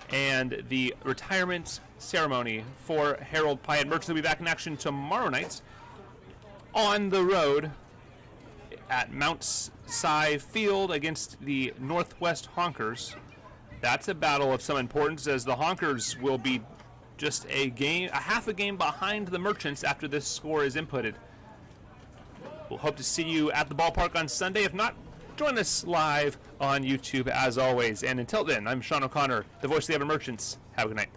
and the retirement ceremony for Harold Pyatt. Merchants will be back in action tomorrow night on the road at Mount Si Field against the Northwest Honkers. That's a battle of some importance, as the Honkers will be just a half a game behind the Merchants after this score is inputted. We'll hope to see you at the ballpark on Sunday. If not, join us live on YouTube as always. And until then, I'm Sean O'Connor, the voice of the Everett Merchants. Have a good night.